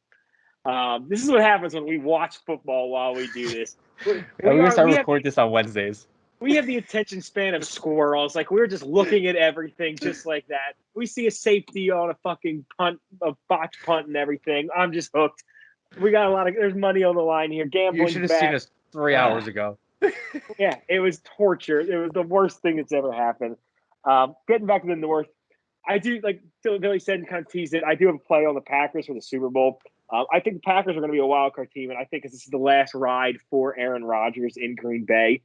This is what happens when we watch football while we do this. We're gonna start recording this on Wednesdays. We have the attention span of squirrels. Like we're just looking at everything just like that. We see a safety on a fucking punt, a botch punt, and everything. I'm just hooked. We got there's money on the line here. Gambling. You should have seen us 3 hours ago. Yeah, it was torture. It was the worst thing that's ever happened. Getting back to the North, I do, like Billy said and kind of teased it, I do have a play on the Packers for the Super Bowl. I think the Packers are going to be a wild card team, and I think this is the last ride for Aaron Rodgers in Green Bay.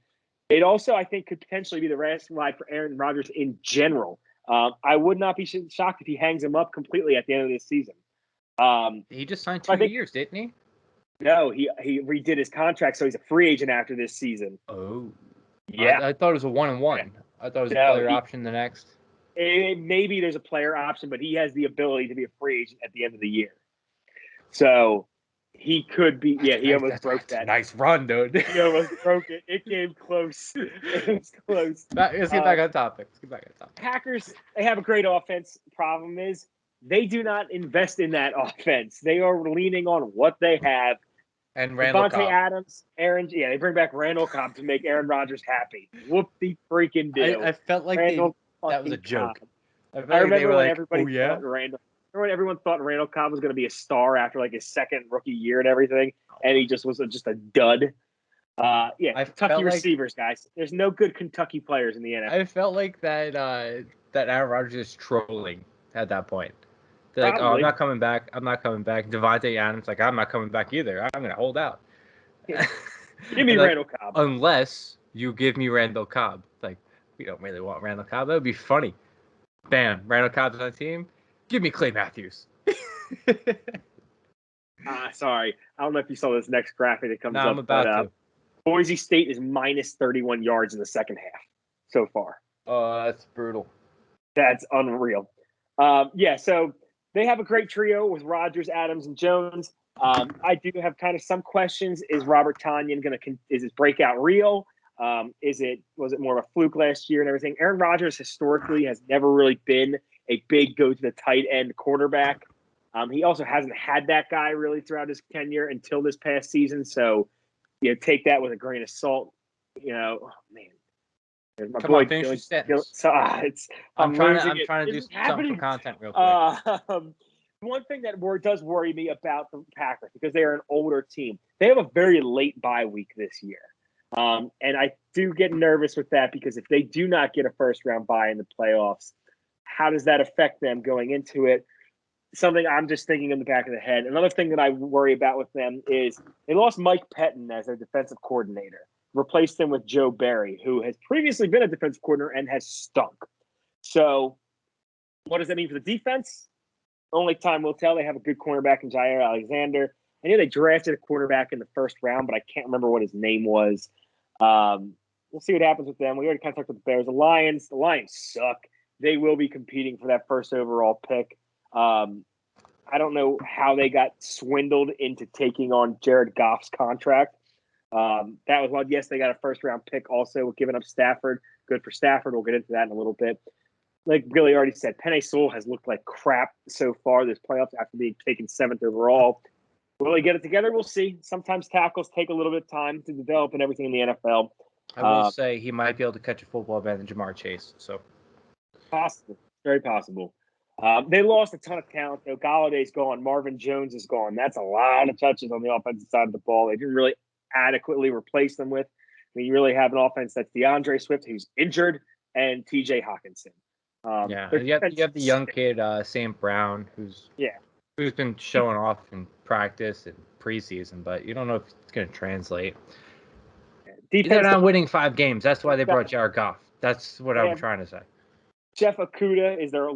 It also, I think, could potentially be the last ride for Aaron Rodgers in general. I would not be shocked if he hangs him up completely at the end of this season. He just signed 2 years, didn't he? No, he redid his contract, so he's a free agent after this season. Oh, yeah. I thought it was a 1-1. I thought it was a player option the next. Maybe there's a player option, but he has the ability to be a free agent at the end of the year. So he could be. Yeah, he almost broke that. Nice run, dude. He almost broke it. It came close. It was close. Let's get back on topic. Packers, they have a great offense. Problem is, they do not invest in that offense. They are leaning on what they have. And Randall Cobb. Adams, they bring back Randall Cobb to make Aaron Rodgers happy. Whoop-de freaking do. I felt like that was a joke. I remember when everybody thought Randall. Remember when everyone thought Randall Cobb was going to be a star after like his second rookie year and everything, and he just was just a dud. Kentucky receivers, guys. There's no good Kentucky players in the NFL. I felt like that Aaron Rodgers is trolling at that point. They're like, I'm not coming back. Devontae Adams, like, I'm not coming back either. I'm going to hold out. Yeah. Give me Randall Cobb. Unless you give me Randall Cobb. Like, we don't really want Randall Cobb. That would be funny. Bam, Randall Cobb's on the team. Give me Clay Matthews. Sorry. I don't know if you saw this next graphic that comes up. I'm about to. Boise State is minus 31 yards in the second half so far. Oh, that's brutal. That's unreal. So they have a great trio with Rodgers, Adams, and Jones. I do have kind of some questions. Is Robert Tonyan is his breakout real? Was it more of a fluke last year and everything? Aaron Rodgers historically has never really been a big go to the tight end quarterback. He also hasn't had that guy really throughout his tenure until this past season. So, take that with a grain of salt. My Come boy, on, finish your sentence. I'm trying to do something for content real quick. One thing that does worry me about the Packers, because they are an older team, they have a very late bye week this year. And I do get nervous with that, because if they do not get a first-round bye in the playoffs, how does that affect them going into it? Something I'm just thinking in the back of the head. Another thing that I worry about with them is they lost Mike Pettin as their defensive coordinator, replaced him with Joe Barry, who has previously been a defensive coordinator and has stunk. So what does that mean for the defense? Only time will tell. They have a good cornerback in Jair Alexander. I knew they drafted a quarterback in the first round, but I can't remember what his name was. We'll see what happens with them. We already kind of talked about the Bears. The Lions suck. They will be competing for that first overall pick. I don't know how they got swindled into taking on Jared Goff's contract. That was one. Yes, they got a first-round pick also, giving up Stafford. Good for Stafford. We'll get into that in a little bit. Like Billy already said, Penei Sewell has looked like crap so far this playoffs after being taken 7th overall. Will they get it together? We'll see. Sometimes tackles take a little bit of time to develop and everything in the NFL. I will say he might be able to catch a football better than Jamar Chase. So possible, very possible. They lost a ton of talent, though. Galladay's gone. Marvin Jones is gone. That's a lot of touches on the offensive side of the ball. They didn't really adequately replace them with. I mean, you really have an offense that's DeAndre Swift, who's injured, and TJ Hawkinson. You have the young kid, Sam Brown, who's been showing off in practice and preseason, but you don't know if it's going to translate. They're not winning 5 games. That's why they brought Jared Goff. That's what I'm trying to say. Jeff Okudah is their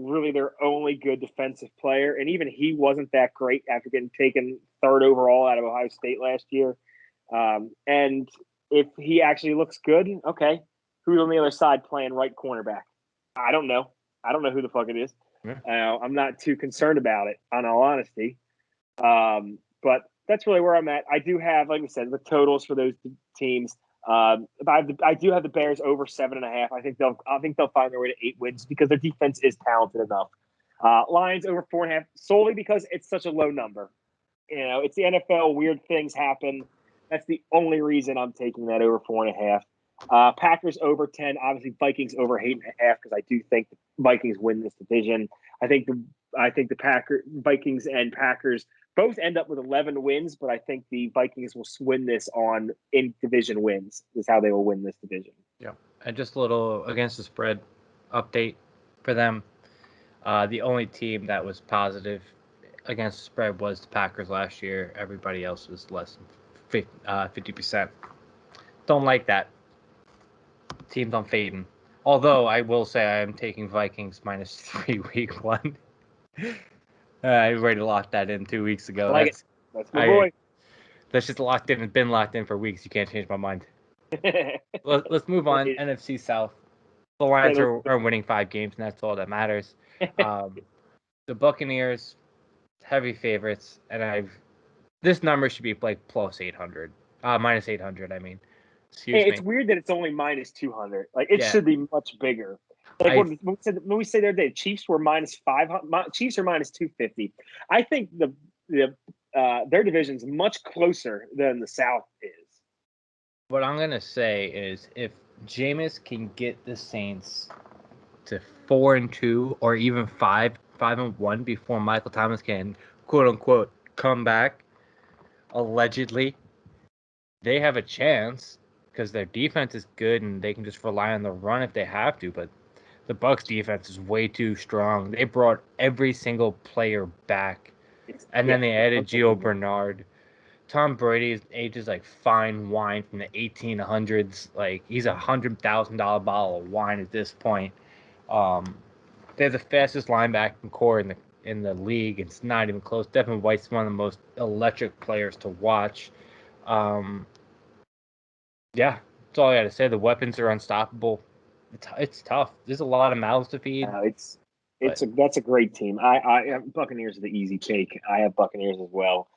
only good defensive player, and even he wasn't that great after getting taken 3rd overall out of Ohio State last year. And if he actually looks good, okay, who's on the other side playing right cornerback? I don't know. I don't know who the fuck it is. Yeah. I'm not too concerned about it, in all honesty. But that's really where I'm at. I do have, like I said, the totals for those teams. I do have the Bears over 7.5. I think they'll find their way to 8 wins because their defense is talented enough. Lions over 4.5 solely because it's such a low number. It's the NFL. Weird things happen. That's the only reason I'm taking that over 4.5. Packers over 10. Obviously, Vikings over 8.5 because I do think the Vikings win this division. I think the Vikings and Packers both end up with 11 wins, but I think the Vikings will win this on in division wins. Is how they will win this division. Yeah, and just a little against the spread update for them. The only team that was positive against the spread was the Packers last year. Everybody else was less than 50%. Don't like that. Teams on fading. Although I will say I am taking Vikings -3 week one. I already locked that in 2 weeks ago. I like it. That's my boy. That's just locked in. It's been locked in for weeks. You can't change my mind. Let's move on. NFC South. The Lions are winning 5 games, and that's all that matters. The Buccaneers, heavy favorites, and this number should be like plus 800, -800. I mean, excuse me. It's weird that it's only -200. Like it Yeah. should be much bigger. Like when we say the other day, Chiefs were -500. Chiefs are -250. I think their division is much closer than the South is. What I'm gonna say is if Jameis can get the Saints to 4-2 or even 5-1 before Michael Thomas can quote unquote come back, allegedly, they have a chance because their defense is good and they can just rely on the run if they have to. But the Bucs defense is way too strong. They brought every single player back, and then they added Gio Bernard. Tom Brady's age is like fine wine from the 1800s. Like he's $100,000 bottle of wine at this point. They're the fastest linebacking core in the league. It's not even close. Devin White's one of the most electric players to watch. Yeah, that's all I got to say. The weapons are unstoppable. It's tough. There's a lot of mouths to feed. That's a great team. I Buccaneers are the easy take. I have Buccaneers as well.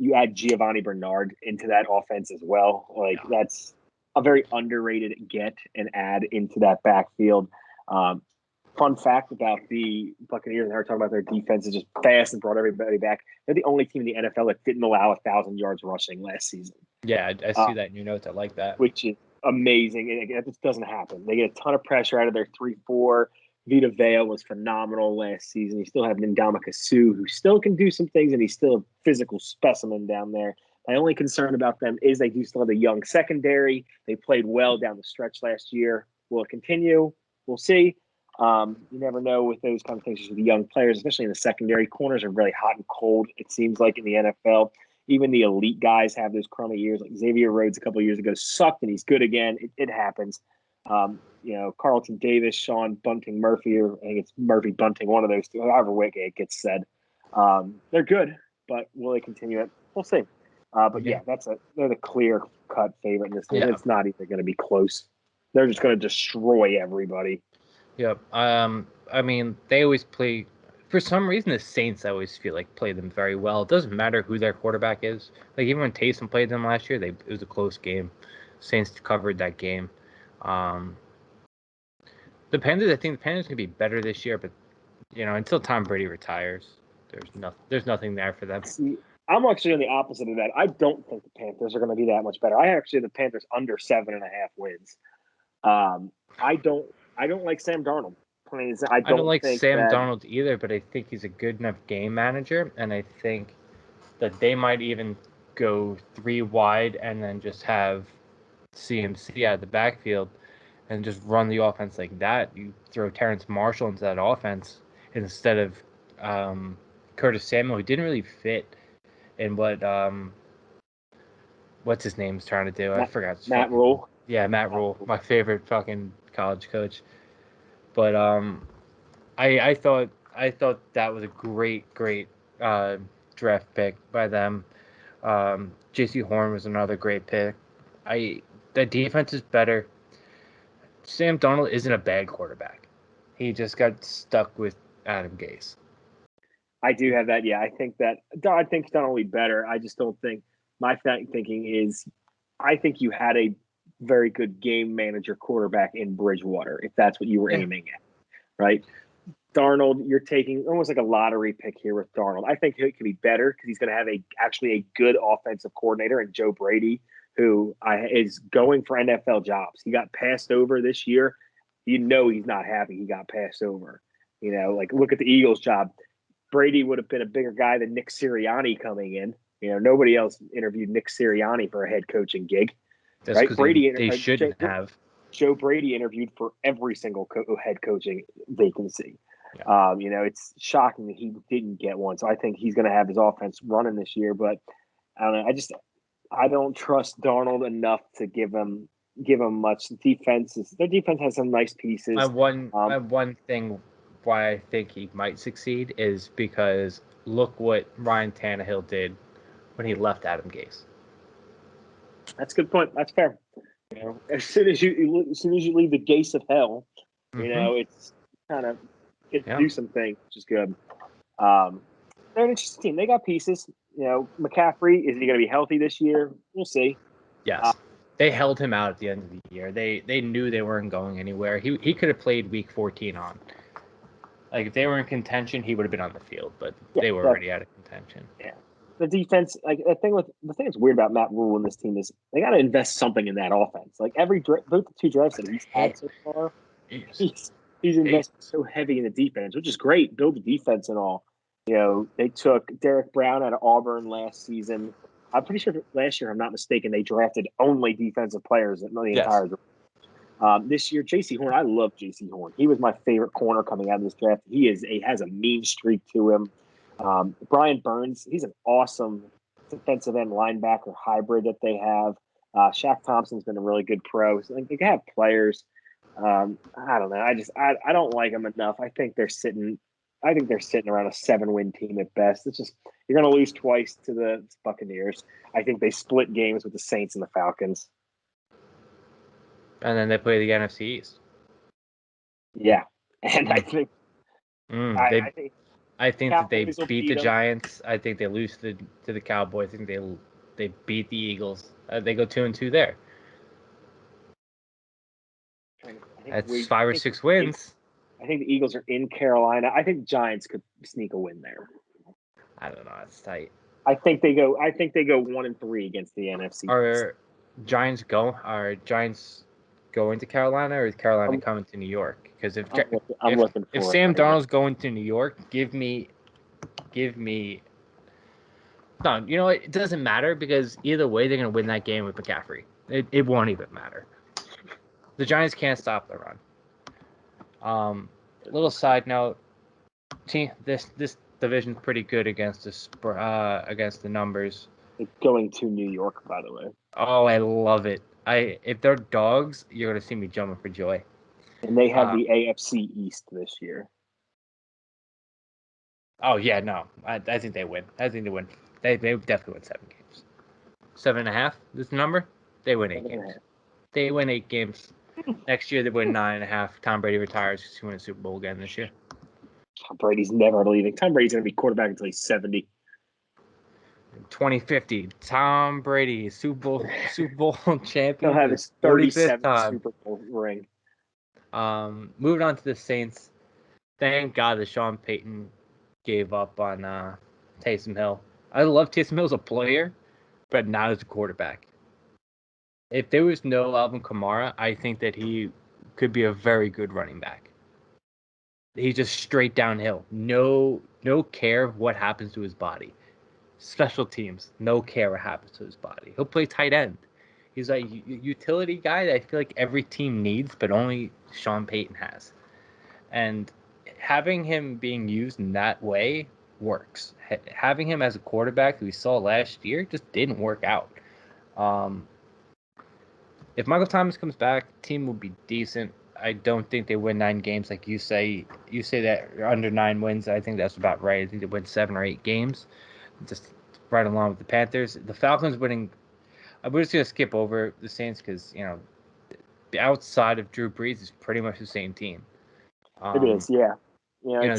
You add Giovanni Bernard into that offense as well. That's a very underrated get and add into that backfield. Fun fact about the Buccaneers, and I were talking about their defense is just fast and brought everybody back. They're the only team in the NFL that didn't allow 1,000 yards rushing last season. Yeah, I see that in your notes. I like that. Which is amazing. And again, this doesn't happen. They get a ton of pressure out of their 3-4. Vita Vea was phenomenal last season. You still have Ndamukong Suh, who still can do some things, and he's still a physical specimen down there. My only concern about them is they do still have a young secondary. They played well down the stretch last year. Will it continue? We'll see. You never know with those kind of things with the young players, especially in the secondary. Corners are really hot and cold, it seems like, in the NFL. Even the elite guys have those crummy years. Like Xavier Rhodes a couple of years ago sucked, and he's good again. It happens. Carlton Davis, Sean Bunting Murphy, or I think it's Murphy Bunting, one of those two, however way it gets said. They're good, but will they continue it? We'll see. They're the clear cut favorite in this thing. Yeah. It's not even going to be close. They're just going to destroy everybody. Yep. I mean, they always play. For some reason, the Saints I always feel like play them very well. It doesn't matter who their quarterback is. Like even when Taysom played them last year, it was a close game. Saints covered that game. The Panthers, I think the Panthers can be better this year, but until Tom Brady retires, there's nothing there for them. See, I'm actually on the opposite of that. I don't think the Panthers are going to be that much better. I actually have the Panthers under 7.5 wins. I don't like Sam Darnold. I don't like Sam Darnold either, but I think he's a good enough game manager, and I think that they might even go 3 wide and then just have CMC out of the backfield and just run the offense like that. You throw Terrence Marshall into that offense instead of Curtis Samuel, who didn't really fit in what what's his name's trying to do. I forgot. Matt Rule. Yeah, Matt Rule, my favorite fucking college coach. But I thought that was a great draft pick by them. J.C. Horn was another great pick. The defense is better. Sam Darnold isn't a bad quarterback. He just got stuck with Adam Gase. I do have that. Yeah, I think it's not only better. I just don't think my thinking is I think you had a very good game manager quarterback in Bridgewater, if that's what you were aiming at, right? Darnold, you're taking almost like a lottery pick here with Darnold. I think he could be better because he's going to have actually a good offensive coordinator in Joe Brady, who is going for NFL jobs. He got passed over this year. He's not happy he got passed over. Look at the Eagles' job. Brady would have been a bigger guy than Nick Sirianni coming in. Nobody else interviewed Nick Sirianni for a head coaching gig. That's right? Brady, they shouldn't have. Joe Brady interviewed for every single head coaching vacancy. Yeah. It's shocking that he didn't get one. So I think he's going to have his offense running this year. But I don't know. I don't trust Darnold enough to give him give them much. Their defense has some nice pieces. My one thing why I think he might succeed is because look what Ryan Tannehill did when he left Adam Gase. That's a good point. That's fair. As soon as you leave the gates of hell, it's kind of get to do some things, which is good. They're an interesting team. They got pieces. McCaffrey, is he going to be healthy this year? We'll see. Yes. They held him out at the end of the year. They knew they weren't going anywhere. He could have played week 14 on. Like, if they were in contention, he would have been on the field, but they were already out of contention. Yeah. The defense, like the thing that's weird about Matt Rule and this team is they got to invest something in that offense. Like both the two drafts that he's had so far, he's invested so heavy in the defense, which is great. Build the defense and all. They took Derek Brown out of Auburn last season. I'm pretty sure last year, if I'm not mistaken, they drafted only defensive players in the entire draft. This year, J.C. Horn, I love J.C. Horn. He was my favorite corner coming out of this draft. He has a mean streak to him. Brian Burns, he's an awesome defensive end linebacker hybrid that they have. Shaq Thompson's been a really good pro. So they have players. I don't know. I don't like them enough. I think they're sitting around a 7-win team at best. It's just you're going to lose twice to the Buccaneers. I think they split games with the Saints and the Falcons. And then they play the NFC East. Yeah, and I think I think that they beat the Giants. I think they lose to the Cowboys. I think they beat the Eagles. They go 2-2 there. That's 5 or 6 wins. I think the Eagles are in Carolina. I think the Giants could sneak a win there. I don't know. It's tight. I think they go 1-3 against the NFC. Are Giants going to Carolina, or is Carolina coming to New York? Because if Sam Darnold's going to New York, give me. No, it doesn't matter because either way they're going to win that game with McCaffrey. It won't even matter. The Giants can't stop the run. Little side note, this division's pretty good against the numbers. It's going to New York, by the way. Oh, I love it. If they're dogs, you're gonna see me jumping for joy. And they have the AFC East this year. Oh yeah, no, I think they win. I think they win. They definitely win 7 games. 7.5. This number, they win 8 games. They win 8 games. Next year they win 9.5. Tom Brady retires because he won a Super Bowl again this year. Tom Brady's never leaving. Tom Brady's gonna be quarterback until he's 70. 2050, Tom Brady, Super Bowl champion. He'll have his 37th Super Bowl ring. Moving on to the Saints. Thank God that Sean Payton gave up on Taysom Hill. I love Taysom Hill as a player, but not as a quarterback. If there was no Alvin Kamara, I think that he could be a very good running back. He's just straight downhill. No care of what happens to his body. Special teams, no care what happens to his body. He'll play tight end. He's like a utility guy that I feel like every team needs, but only Sean Payton has. And having him being used in that way works. Having him as a quarterback that we saw last year just didn't work out. If Michael Thomas comes back, the team will be decent. I don't think they win 9 games like you say. You say that under 9 wins. I think that's about right. I think they win 7 or 8 games. Just right along with the Panthers. The Falcons winning. We're just going to skip over the Saints because, outside of Drew Brees is pretty much the same team. It is, yeah.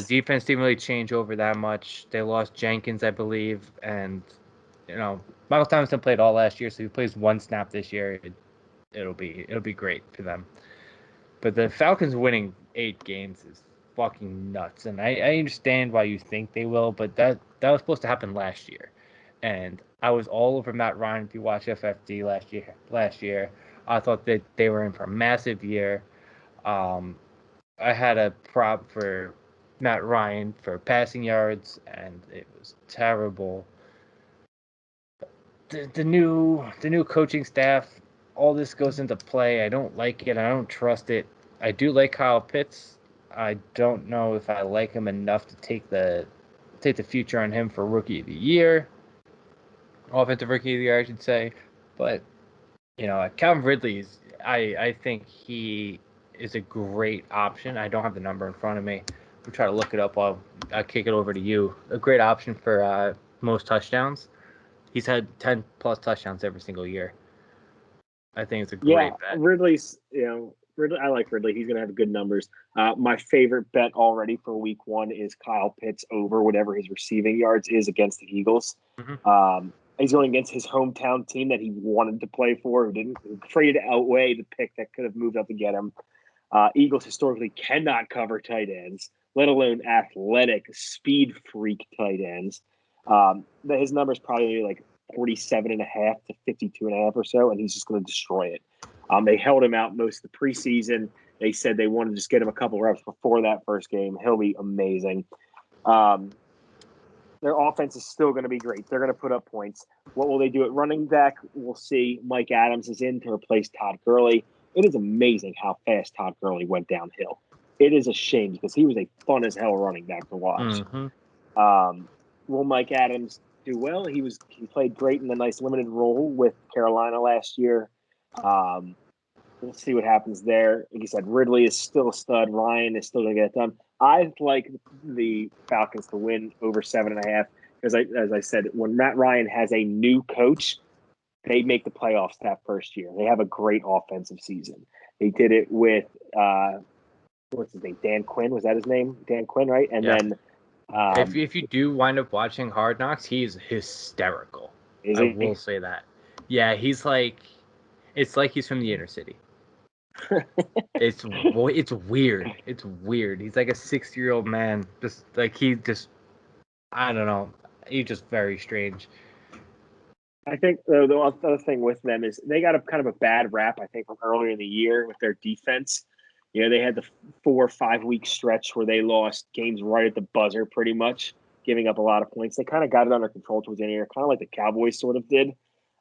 Defense didn't really change over that much. They lost Jenkins, I believe. And, Michael Thomas didn't play it all last year, so he plays 1 snap this year. It'll be great for them. But the Falcons winning 8 games is fucking nuts. And I understand why you think they will, but that was supposed to happen last year. And I was all over Matt Ryan if you watch FFD last year. I thought that they were in for a massive year. I had a prop for Matt Ryan for passing yards, and it was terrible. The new coaching staff, all this goes into play. I don't like it. I don't trust it. I do like Kyle Pitts. I don't know if I like him enough to take the future on him for Rookie of the Year. Offensive Rookie of the Year, I should say. But, Calvin Ridley is I think he is a great option. I don't have the number in front of me. I'll try to look it up while I kick it over to you. A great option for most touchdowns. He's had 10 plus touchdowns every single year. I think it's a great bet. Ridley's, I like Ridley. He's going to have good numbers. My favorite bet already for week 1 is Kyle Pitts over whatever his receiving yards is against the Eagles. Mm-hmm. He's going against his hometown team that he wanted to play for, who traded to outweigh the pick that could have moved up to get him. Eagles historically cannot cover tight ends, let alone athletic, speed freak tight ends. His number's probably like 47.5 to 52.5 or so, and he's just going to destroy it. They held him out most of the preseason. They said they wanted to just get him a couple reps before that first game. He'll be amazing. Their offense is still going to be great. They're going to put up points. What will they do at running back? We'll see. Mike Adams is in to replace Todd Gurley. It is amazing how fast Todd Gurley went downhill. It is a shame because he was a fun as hell running back to watch. Mm-hmm. Will Mike Adams do well? He played great in the nice limited role with Carolina last year. We'll see what happens there. Like you said, Ridley is still a stud. Ryan is still going to get it done. I like the Falcons to win over 7.5 because, as I said, when Matt Ryan has a new coach, they make the playoffs that first year. They have a great offensive season. They did it with what's his name? Dan Quinn, was that his name? Dan Quinn, right? And then if you do wind up watching Hard Knocks, he's hysterical. I will say that. Yeah, it's like he's from the inner city. It's weird. It's weird. He's like a 60-year-old man. Just like I don't know. He's just very strange. I think the other thing with them is they got a kind of a bad rap, I think, from earlier in the year with their defense. They had the 4 or 5 week stretch where they lost games right at the buzzer pretty much, giving up a lot of points. They kind of got it under control towards the end of the year, kind of like the Cowboys sort of did.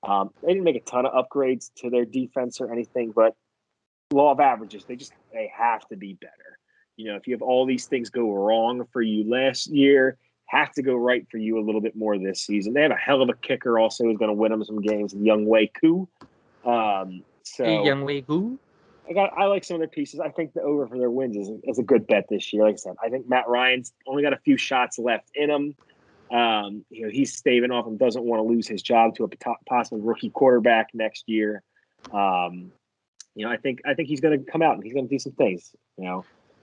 They didn't make a ton of upgrades to their defense or anything, but law of averages, they have to be better. If you have all these things go wrong for you last year, have to go right for you a little bit more this season. They have a hell of a kicker also who's going to win them some games, Young Wei Koo. Young Wei Koo? I like some of their pieces. I think the over for their wins is a good bet this year. Like I said, I think Matt Ryan's only got a few shots left in him. He's staving off and doesn't want to lose his job to a possible rookie quarterback next year. I think he's going to come out and he's going to do some things.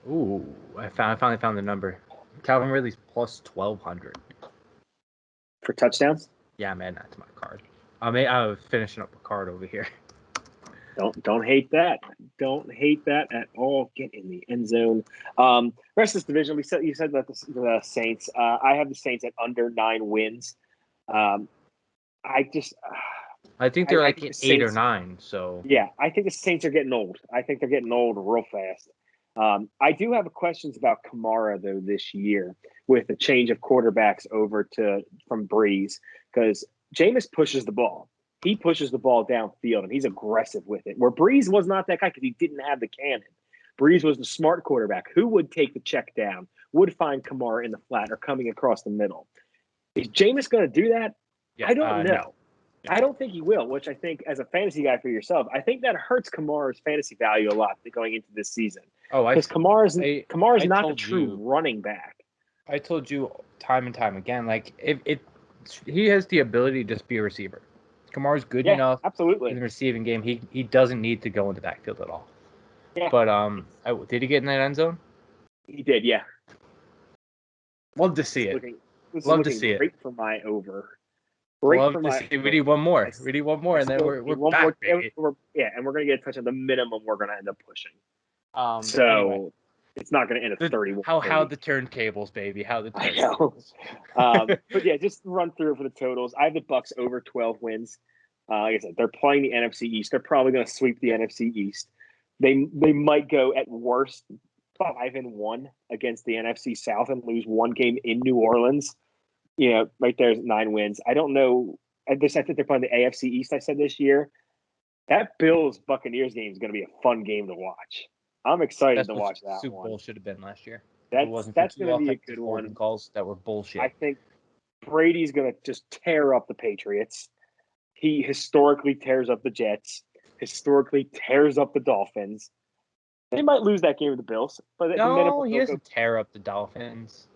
Ooh, I finally found the number. Calvin Ridley's plus 1,200 for touchdowns. Yeah, man, that's my card. I was finishing up a card over here. Don't hate that. Don't hate that at all. Get in the end zone. Rest of this division, you said that the Saints. I have the Saints at under 9 wins. I think they're like 8 or 9. So yeah, I think the Saints are getting old. I think they're getting old real fast. I do have questions about Kamara though this year with the change of quarterbacks over from Breeze because Jameis pushes the ball. He pushes the ball downfield, and he's aggressive with it. Where Breeze was not that guy because he didn't have the cannon. Breeze was the smart quarterback who would take the check down, would find Kamara in the flat or coming across the middle. Is Jameis going to do that? Yeah, I don't know. No. I don't think he will, which I think as a fantasy guy for yourself, I think that hurts Kamara's fantasy value a lot going into this season. Because Kamara's not the true running back. I told you time and time again, like he has the ability to just be a receiver. Kamara's good enough absolutely. in the receiving game. He doesn't need to go in the backfield at all. Yeah. But did he get in that end zone? He did, yeah. Love to see it. Love to see it. Great for my over. We need one more. We need one more, and then we're back. And we're going to get a touch on the minimum we're going to end up pushing. Anyway. It's not going to end at 31. How the turntables, baby. How the turntables. But yeah, just run through for the totals. I have the Bucs over 12 wins. Like I said, they're playing the NFC East. They're probably going to sweep the NFC East. They might go at worst 5-1 against the NFC South and lose one game in New Orleans. Right there's 9 wins. I don't know. I think they're playing the AFC East. I said this year. That Bills Buccaneers game is going to be a fun game to watch. I'm excited to watch that Super one. Bowl should have been last year. That's going to be a good one. Calls that were bullshit. I think Brady's going to just tear up the Patriots. He historically tears up the Jets. historically tears up the Dolphins. They might lose that game with the Bills, but at the minimum, he doesn't tear up the Dolphins.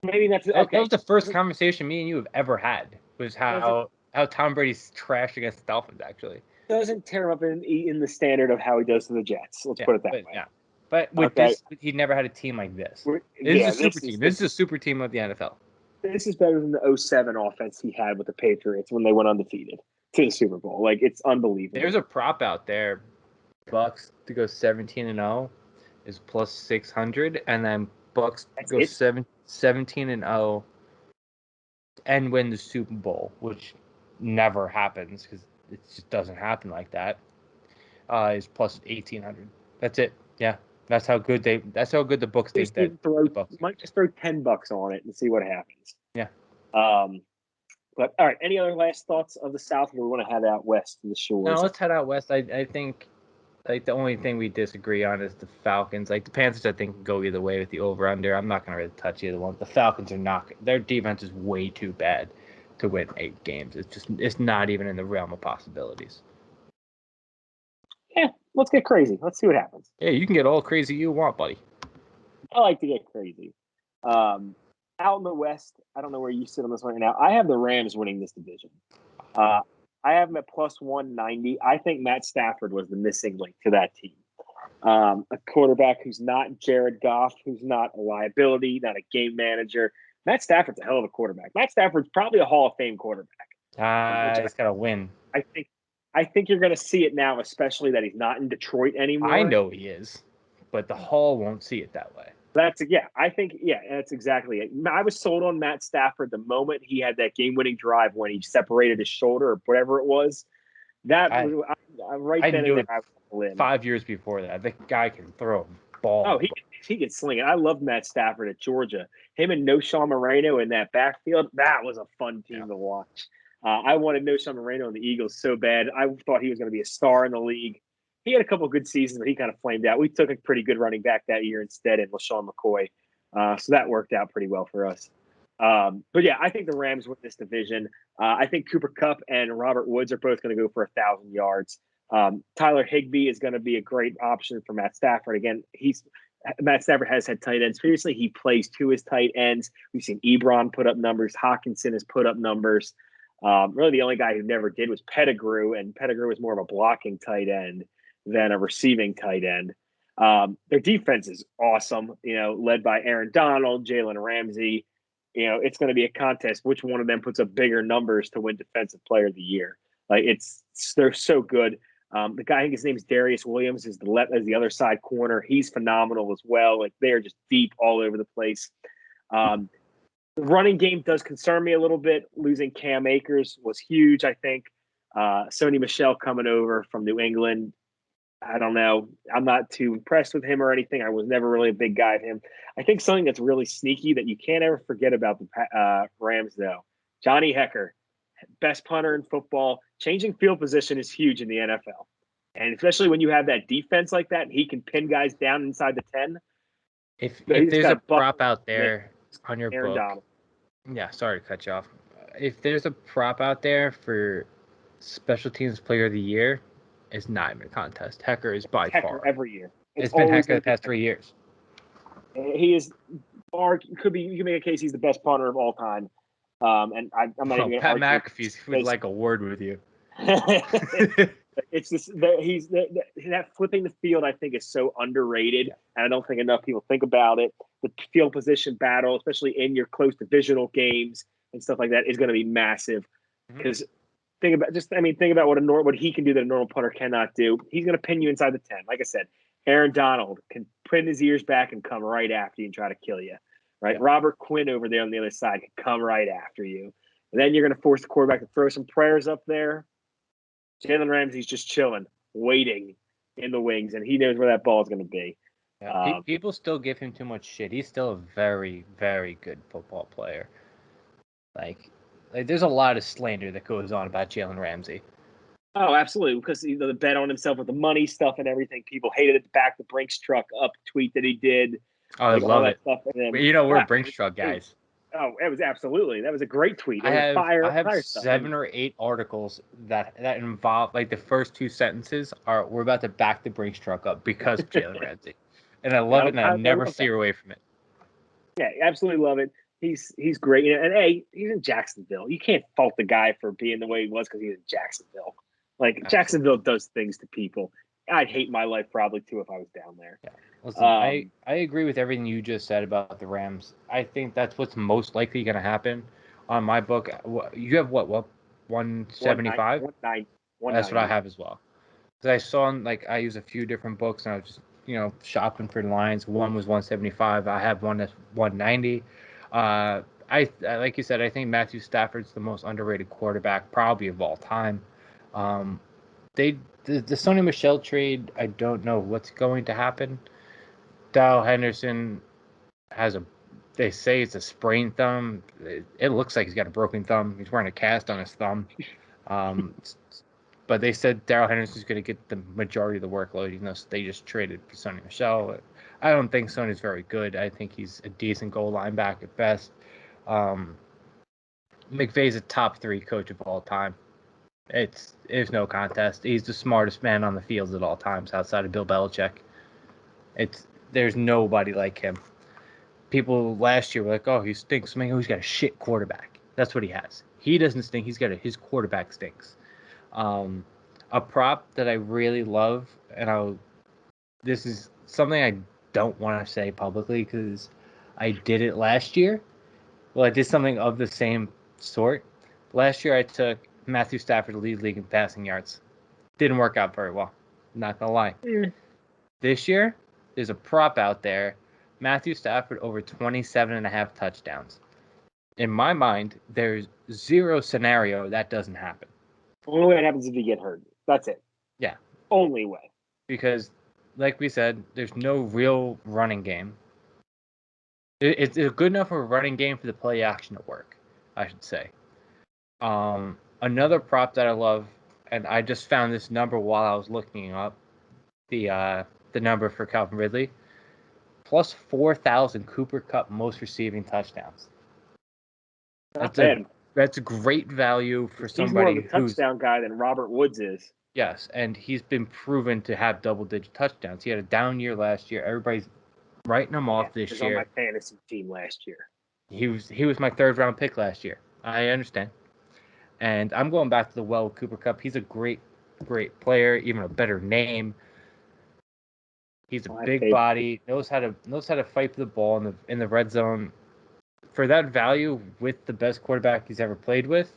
Maybe that's okay. That was the first conversation me and you have ever had. Was how Tom Brady's trash against the Dolphins. Actually, doesn't tear him up in the standard of how he does to the Jets. Let's put it that way. Yeah, but with this, he never had a team like this. This is a super team. This is a super team of the NFL. This is better than the 2007 offense he had with the Patriots when they went undefeated to the Super Bowl. Like, it's unbelievable. There's a prop out there. Bucks to go 17-0 is plus 600, and then Bucks to go 17-0 and win the Super Bowl, which never happens because it just doesn't happen like that. Is plus 1,800. That's it. Yeah, that's how good the books think that. Might just throw $10 on it and see what happens. Yeah. But all right. Any other last thoughts of the South? Or we want to head out west to the shores? No, let's head out west. I think. Like, the only thing we disagree on is the Falcons. Like, the Panthers, I think, can go either way with the over-under. I'm not going to really touch either one. The Falcons are not – their defense is way too bad to win 8 games. It's not even in the realm of possibilities. Yeah, let's get crazy. Let's see what happens. Yeah, you can get all crazy you want, buddy. I like to get crazy. Out in the West, I don't know where you sit on this one right now. I have the Rams winning this division. I have them at plus 190. I think Matt Stafford was the missing link to that team. A quarterback who's not Jared Goff, who's not a liability, not a game manager. Matt Stafford's a hell of a quarterback. Matt Stafford's probably a Hall of Fame quarterback. He's got to win. I think you're going to see it now, especially that he's not in Detroit anymore. I know he is, but the Hall won't see it that way. That's exactly it. I was sold on Matt Stafford the moment he had that game-winning drive when he separated his shoulder or whatever it was. I knew it 5 years before that. The guy can throw a ball. Oh, he can sling it. I loved Matt Stafford at Georgia. Him and Noshawn Moreno in that backfield, that was a fun team to watch. I wanted Noshawn Moreno in the Eagles so bad. I thought he was going to be a star in the league. He had a couple of good seasons, but he kind of flamed out. We took a pretty good running back that year instead in Lesean McCoy. So that worked out pretty well for us. But yeah, I think the Rams win this division. I think Cooper Kupp and Robert Woods are both going to go for 1,000 yards. Tyler Higbee is going to be a great option for Matt Stafford. Again, Matt Stafford has had tight ends previously. He plays to his tight ends. We've seen Ebron put up numbers. Hawkinson has put up numbers. Really, the only guy who never did was Pettigrew, and Pettigrew was more of a blocking tight end than a receiving tight end. Their defense is awesome, led by Aaron Donald, Jalen Ramsey. It's going to be a contest. Which one of them puts up bigger numbers to win Defensive Player of the Year? Like, they're so good. The guy, I think his name's Darius Williams, is the other side corner. He's phenomenal as well. Like, they are just deep all over the place. The running game does concern me a little bit. Losing Cam Akers was huge, I think. Sony Michel coming over from New England. I don't know. I'm not too impressed with him or anything. I was never really a big guy of him. I think something that's really sneaky that you can't ever forget about the Rams, though. Johnny Hekker, best punter in football. Changing field position is huge in the NFL. And especially when you have that defense like that, he can pin guys down inside the 10. If there's a prop out there on your Aaron book. Donald. Yeah, sorry to cut you off. If there's a prop out there for Special Teams Player of the Year, it's not even a contest. Hekker is by far every year. It's been Hekker the past 3 years. He is, or you can make a case he's the best punter of all time. And I'm not even going to argue. Pat McAfee would like a word with you. It's just that flipping the field, I think, is so underrated, and I don't think enough people think about it. The field position battle, especially in your close divisional games and stuff like that, is going to be massive. Because think about what he can do that a normal punter cannot do. He's going to pin you inside the 10. Like I said, Aaron Donald can pin his ears back and come right after you and try to kill you. Right, Robert Quinn over there on the other side can come right after you, and then you're going to force the quarterback to throw some prayers up there. Jalen Ramsey's just chilling, waiting in the wings, and he knows where that ball is going to be. Yeah, people still give him too much shit. He's still a very, very good football player. Like there's a lot of slander that goes on about Jalen Ramsey. Oh, absolutely, because the bet on himself with the money stuff and everything. People hated it to back the Brinks truck up tweet that he did. Oh, I love it. Stuff. Then, we're Brinks truck guys. Oh, it was absolutely. That was a great tweet. It I was have fire stuff. 7 or 8 articles that involve, like, the first 2 sentences are, we're about to back the Brinks truck up because of Jalen Ramsey, and I love it, and I never love steer away from it. Yeah, absolutely love it. He's great, and hey, he's in Jacksonville. You can't fault the guy for being the way he was because he's in Jacksonville. Like Absolutely. Jacksonville does things to people. I'd hate my life probably too if I was down there. Yeah. Listen, I agree with everything you just said about the Rams. I think that's what's most likely going to happen. On my book, you have what 175? 190. That's what I have as well. Because I saw, I use a few different books, and I was just shopping for lines. One was 175. I have one that's 190. I like you said, I think Matthew Stafford's the most underrated quarterback probably of all time. The Sony Michel trade, I don't know what's going to happen. Darrell Henderson they say it's a sprained thumb. It looks like he's got a broken thumb. He's wearing a cast on his thumb. But they said Darrell Henderson's going to get the majority of the workload, even though they just traded for Sony Michel. I don't think Sony's very good. I think he's a decent goal line back at best. McVay's a top 3 coach of all time. It's no contest. He's the smartest man on the field at all times outside of Bill Belichick. There's nobody like him. People last year were like, "Oh, he stinks." Man, he's got a shit quarterback. That's what he has. He doesn't stink. His quarterback stinks. A prop that I really love, and this is something I don't want to say publicly because I did it last year. Well, I did something of the same sort. Last year, I took Matthew Stafford to lead league in passing yards. Didn't work out very well. Not gonna lie. This year, there's a prop out there. Matthew Stafford over 27.5 touchdowns. In my mind, there's zero scenario that doesn't happen. Only way it happens if you get hurt. That's it. Yeah. Only way. Because, like we said, there's no real running game. It's good enough of a running game for the play action to work, I should say. Another prop that I love, and I just found this number while I was looking up the number for Calvin Ridley, plus 4,000 Cooper Kupp most receiving touchdowns. Not bad. That's a great value for somebody who's more of a touchdown guy than Robert Woods is. Yes, and he's been proven to have double-digit touchdowns. He had a down year last year. Everybody's writing him off this year. On my fantasy team last year. He was my 3rd-round pick last year. I understand. And I'm going back to the Cooper Kupp. He's a great player, even a better name. He's a big body, knows how to fight for the ball in the red zone. For that value, with the best quarterback he's ever played with,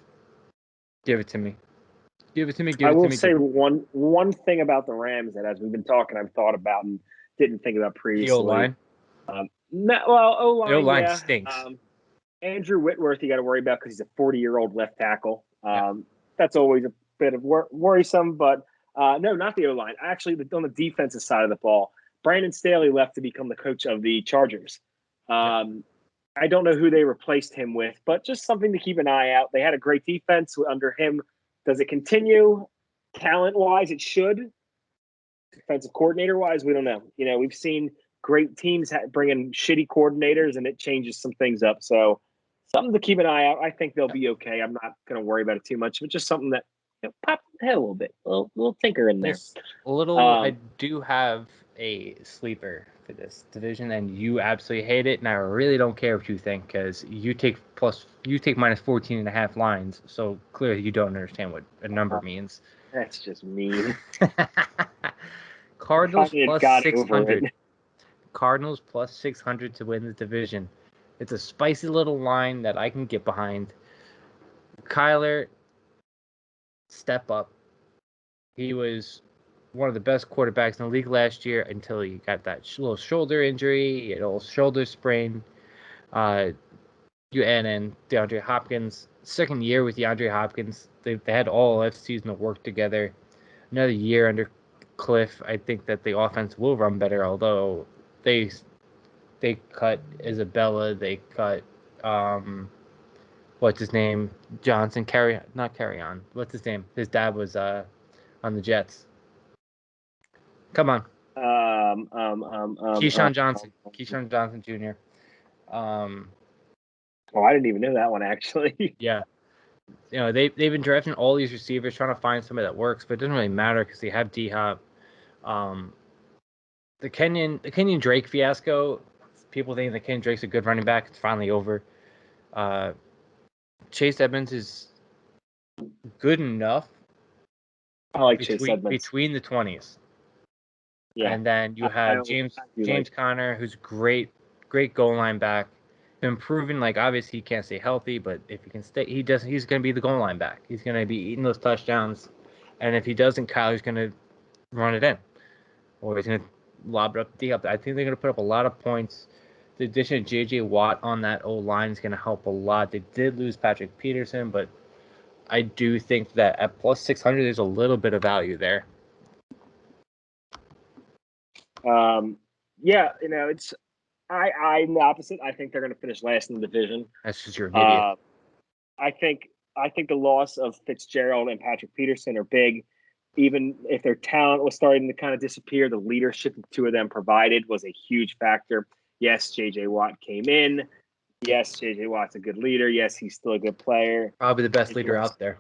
give it to me. I will say one thing about the Rams that, as we've been talking, I've thought about and didn't think about previously. The O-line? O-line. The O-line stinks. Andrew Whitworth, you got to worry about because he's a 40-year-old left tackle. That's always a bit of worrisome, but no, not the O-line. Actually, on the defensive side of the ball, Brandon Staley left to become the coach of the Chargers. I don't know who they replaced him with, but just something to keep an eye out. They had a great defense under him. Does it continue? Talent-wise, it should. Defensive coordinator-wise, we don't know. We've seen great teams bring in shitty coordinators, and it changes some things up. So something to keep an eye out. I think they'll be okay. I'm not going to worry about it too much, but just something that pop the head a little bit. A little tinker in there. I do have a sleeper for this division, and you absolutely hate it, and I really don't care what you think because you take minus 14.5 lines, so clearly you don't understand what a number means. That's just mean. Cardinals plus 600. Cardinals plus 600 to win the division. It's a spicy little line that I can get behind. Kyler, step up. He was one of the best quarterbacks in the league last year until he got that little shoulder injury, a little shoulder sprain. You add in DeAndre Hopkins. Second year with DeAndre Hopkins. They had all last season to work together. Another year under Cliff. I think that the offense will run better, although they cut Isabella. They cut what's his name? Johnson. Not carry on. What's his name? His dad was on the Jets. Come on. Keyshawn Johnson. Keyshawn Johnson Jr. Oh, I didn't even know that one, actually. Yeah. They've been drafting all these receivers, trying to find somebody that works, but it doesn't really matter because they have D-Hop. The Kenyon Drake fiasco, people think that Kenyon Drake's a good running back. It's finally over. Chase Edmonds is good enough I like Chase Edmonds. between the 20s. Yeah. And then you have James Conner, who's great goal line back. Improving, like obviously he can't stay healthy, but if he can stay, he's gonna be the goal line back. He's gonna be eating those touchdowns. And if he doesn't, Kyler's gonna run it in. Or he's gonna lob it up the up. I think they're gonna put up a lot of points. The addition of JJ Watt on that O line is gonna help a lot. They did lose Patrick Peterson, but I do think that at plus 600 there's a little bit of value there. Yeah, it's I'm the opposite. I think they're going to finish last in the division. That's just your idiot. I think the loss of Fitzgerald and Patrick Peterson are big. Even if their talent was starting to kind of disappear, the leadership the two of them provided was a huge factor. Yes, J.J. Watt came in. Yes, J.J. Watt's a good leader. Yes, he's still a good player. Probably the best leader out there.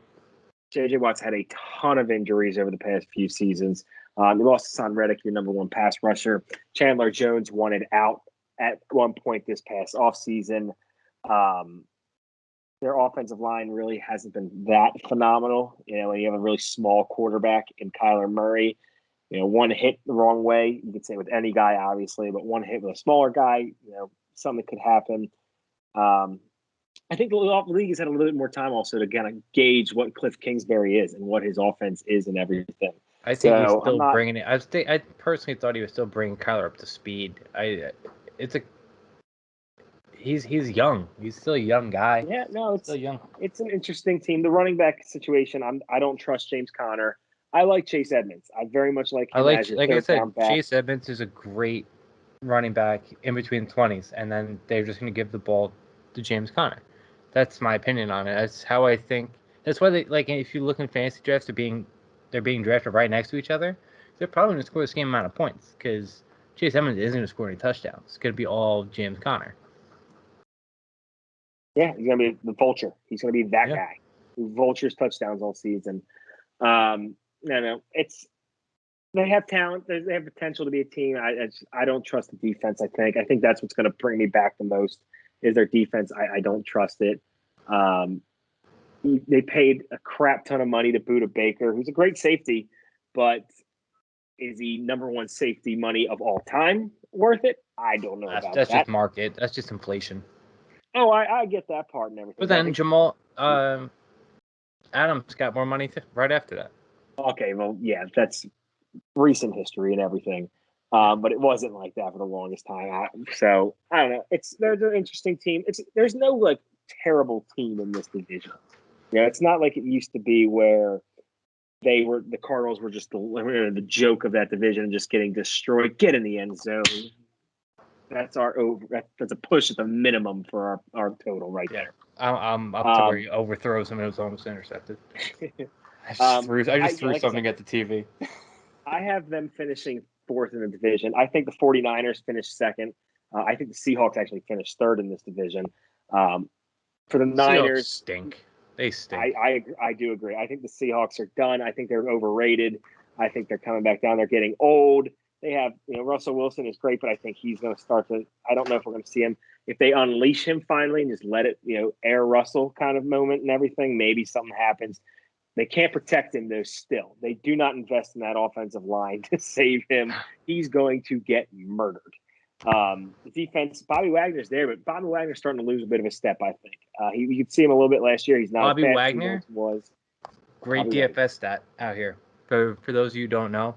J.J. Watt's had a ton of injuries over the past few seasons. They lost Hassan Reddick, your number one pass rusher. Chandler Jones wanted out at one point this past offseason. Their offensive line really hasn't been that phenomenal. When you have a really small quarterback in Kyler Murray, one hit the wrong way, you could say with any guy, obviously, but one hit with a smaller guy, something could happen. I think the league has had a little bit more time also to kind of gauge what Cliff Kingsbury is and what his offense is and everything. I think he's still bringing it. I personally thought he was still bringing Kyler up to speed. He's young. He's still a young guy. Yeah, no, it's still young. It's an interesting team. The running back situation, I don't trust James Conner. I like Chase Edmonds. I very much like him. Like I said, Chase Edmonds is a great running back in between the 20s, and then they're just going to give the ball to James Conner. That's my opinion on it. That's how I think. That's why if you look in fantasy drafts, they're being drafted right next to each other. They're probably going to score the same amount of points because Chase Edmonds isn't going to score any touchdowns. It's going to be all James Conner. Yeah, he's going to be the vulture. He's going to be that guy who vultures touchdowns all season. No, they have talent. They have potential to be a team. I don't trust the defense. I think that's what's going to bring me back the most is their defense. I don't trust it. They paid a crap ton of money to Budda Baker, who's a great safety, but is he number one safety money of all time worth it? I don't know about that. That's just market. That's just inflation. Oh, I get that part and everything. But then Jamal Adams got more money right after that. Okay, well, yeah, that's recent history and everything. But it wasn't like that for the longest time. So I don't know. They're an interesting team. There's no terrible team in this division. It's not like it used to be where the Cardinals were just the joke of that division and just getting destroyed. Get in the end zone. That's that's a push at the minimum for our total right there. I'm up to where he overthrows him and it was almost intercepted. I just threw something at the TV. I have them finishing fourth in the division. I think the 49ers finished second. I think the Seahawks actually finished third in this division. For the Niners, Seahawks stink. They stink. I do agree. I think the Seahawks are done. I think they're overrated. I think they're coming back down. They're getting old. They have, Russell Wilson is great, but I think he's going to start to. I don't know if we're going to see him if they unleash him finally and just let it, air Russell kind of moment and everything. Maybe something happens. They can't protect him though. Still, they do not invest in that offensive line to save him. He's going to get murdered. The defense, Bobby Wagner's there, but Bobby Wagner's starting to lose a bit of a step. I think you could see him a little bit last year. He's not Bobby as fast Wagner as he was. Great Bobby DFS Wagner. stat out here. For those of you who don't know,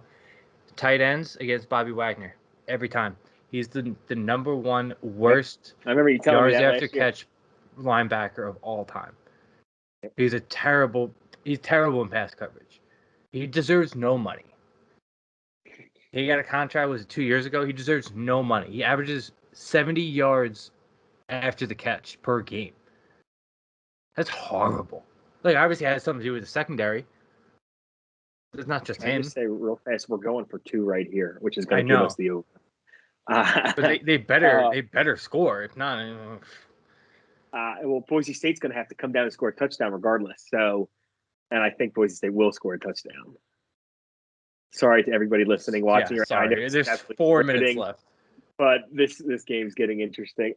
tight ends against Bobby Wagner every time. He's the number one worst I remember you telling me that yards after last year. catch linebacker of all time. He's terrible in pass coverage. He deserves no money. He got a contract, was it 2 years ago? He deserves no money. He averages 70 yards after the catch per game. That's horrible. Obviously it has something to do with the secondary. It's not just him. I just say real fast, we're going for 2 right here, which is going to give us the over. But they better score. If not, Well, Boise State's going to have to come down and score a touchdown regardless. So, and I think Boise State will score a touchdown. Sorry to everybody listening, watching. Yeah, sorry. There's 4 minutes left. But this game's getting interesting.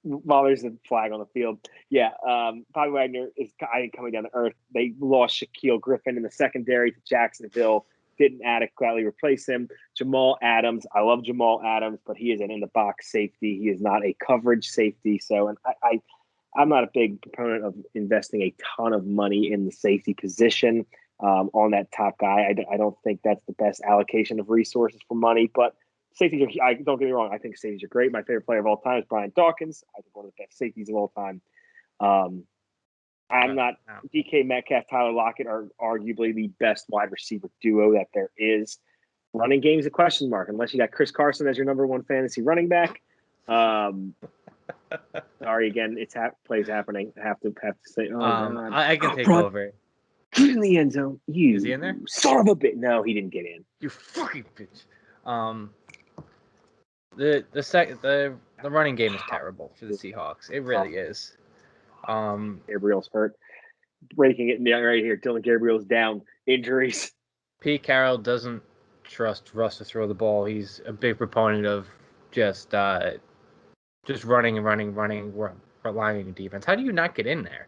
While there's a flag on the field, Bobby Wagner is coming down to earth. They lost Shaquille Griffin in the secondary to Jacksonville. Didn't adequately replace him. Jamal Adams. I love Jamal Adams, but he is an in-the-box safety. He is not a coverage safety. So, and I'm not a big proponent of investing a ton of money in the safety position on that top guy. I don't think that's the best allocation of resources for money, but safeties are, don't get me wrong, I think safeties are great. My favorite player of all time is Brian Dawkins. I think one of the best safeties of all time. I'm not DK Metcalf, Tyler Lockett are arguably the best wide receiver duo that there is. Running game is a question mark unless you got Chris Carson as your number one fantasy running back. Sorry again, plays happening. I have to say. I can take over. Get in the end zone. Is he in there? Son of a bitch. No, he didn't get in. You fucking bitch. The running game is terrible for the Seahawks. It really is. Gabriel's hurt. Breaking it right here. Dylan Gabriel's down. Injuries. Pete Carroll doesn't trust Russ to throw the ball. He's a big proponent of just running, relying on defense. How do you not get in there?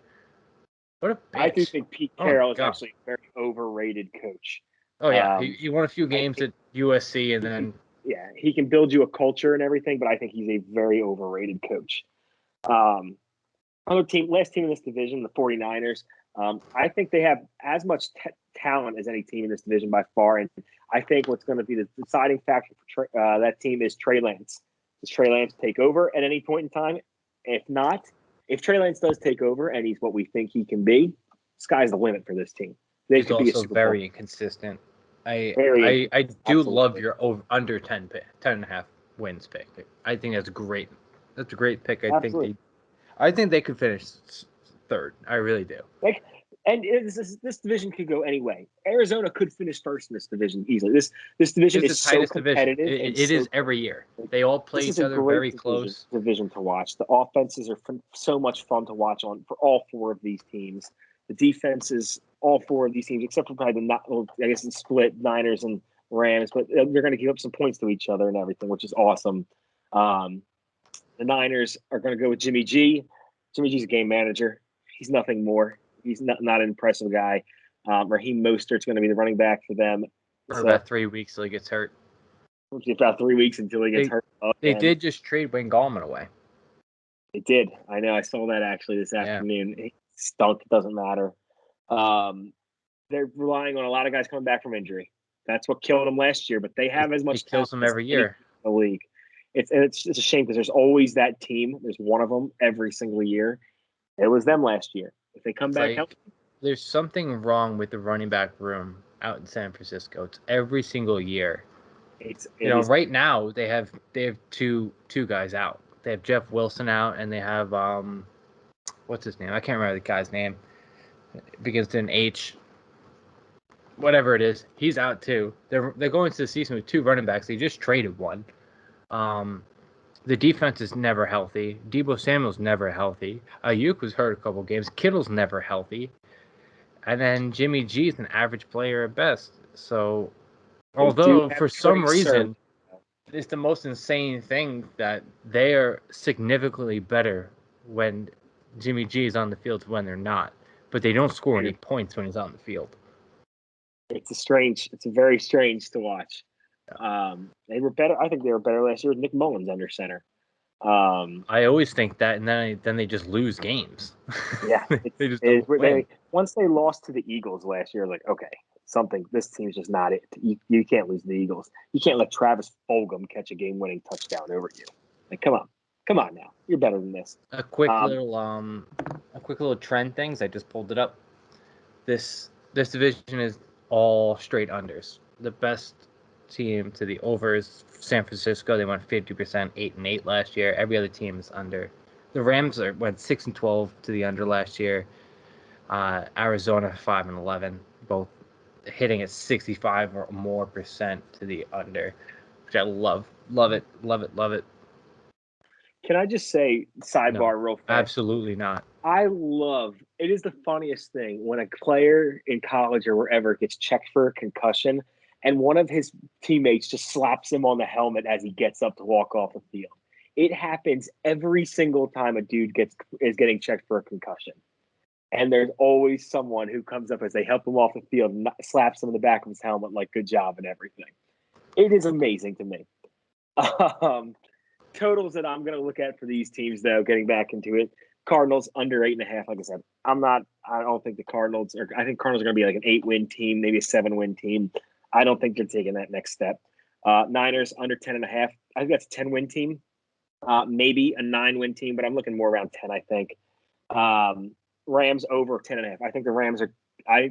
What a bitch. I do think Pete Carroll is actually a very overrated coach. Oh, yeah. He won a few games at USC and then... Yeah, he can build you a culture and everything, but I think he's a very overrated coach. Last team in this division, the 49ers, I think they have as much talent as any team in this division by far. And I think what's going to be the deciding factor for that team is Trey Lance. Does Trey Lance take over at any point in time? If not, if Trey Lance does take over and he's what we think he can be, sky's the limit for this team. He's also very inconsistent. I do love your under 10.5 wins pick. I think that's great. That's a great pick. I think they could finish third. I really do. And this division could go any way. Arizona could finish first in this division easily. This division is so competitive. It is every year. They all play each other very close. Division to watch. The offenses are so much fun to watch for all four of these teams. The defenses, all four of these teams, except for probably the split Niners and Rams, but they're going to give up some points to each other and everything, which is awesome. The Niners are going to go with Jimmy G. Jimmy G's a game manager. He's nothing more. He's not an impressive guy. Raheem Mostert's going to be the running back for them. For about 3 weeks till he gets hurt. About 3 weeks until he gets hurt. They did just trade Wayne Gallman away. They did. I know. I saw that actually this afternoon. It stunk. It doesn't matter. They're relying on a lot of guys coming back from injury. That's what killed them last year. But they have as much. He kills them every year. In the league. It's a shame because there's always that team. There's one of them every single year. It was them last year. If they come back healthy. There's something wrong with the running back room out in San Francisco. It's every single year. Right now they have two guys out. They have Jeff Wilson out, and they have what's his name? I can't remember the guy's name. It begins with an H. Whatever it is, he's out too. They're going into the season with 2 running backs. They just traded one. The defense is never healthy. Deebo Samuel's never healthy. Ayuk was hurt a couple games. Kittle's never healthy. And then Jimmy G is an average player at best. So, although for some reason, it's the most insane thing that they are significantly better when Jimmy G is on the field when they're not. But they don't score any points when he's on the field. It's very strange to watch. They were better. I think they were better last year with Nick Mullins under center. I always think that, and then they just lose games. Yeah, once they lost to the Eagles last year, like okay, this team's just not it. You can't lose to the Eagles. You can't let Travis Fulgham catch a game-winning touchdown over you. Like, come on now, you're better than this. A quick little trend things. I just pulled it up. This division is all straight unders. The best team to the over is San Francisco. They went 50%, 8-8 last year. Every other team is under. The Rams went 6-12 to the under last year. Arizona 5-11, both hitting at 65 or more % to the under, which I love it. Can I just say, sidebar No, real fast? absolutely not. It is the funniest thing when a player in college or wherever gets checked for a concussion and one of his teammates just slaps him on the helmet as he gets up to walk off the field. It happens every single time a dude is getting checked for a concussion. And there's always someone who comes up as they help him off the field and slaps him in the back of his helmet like, good job and everything. It is amazing to me. Totals that I'm going to look at for these teams, though, getting back into it. Cardinals under 8.5. Like I said, I don't think the Cardinals are. I think Cardinals are going to be like an 8-win team, maybe a 7-win team. I don't think they're taking that next step. Niners under 10.5. I think that's a 10-win team, maybe a 9-win team, but I'm looking more around 10. I think. Rams over 10.5. I think the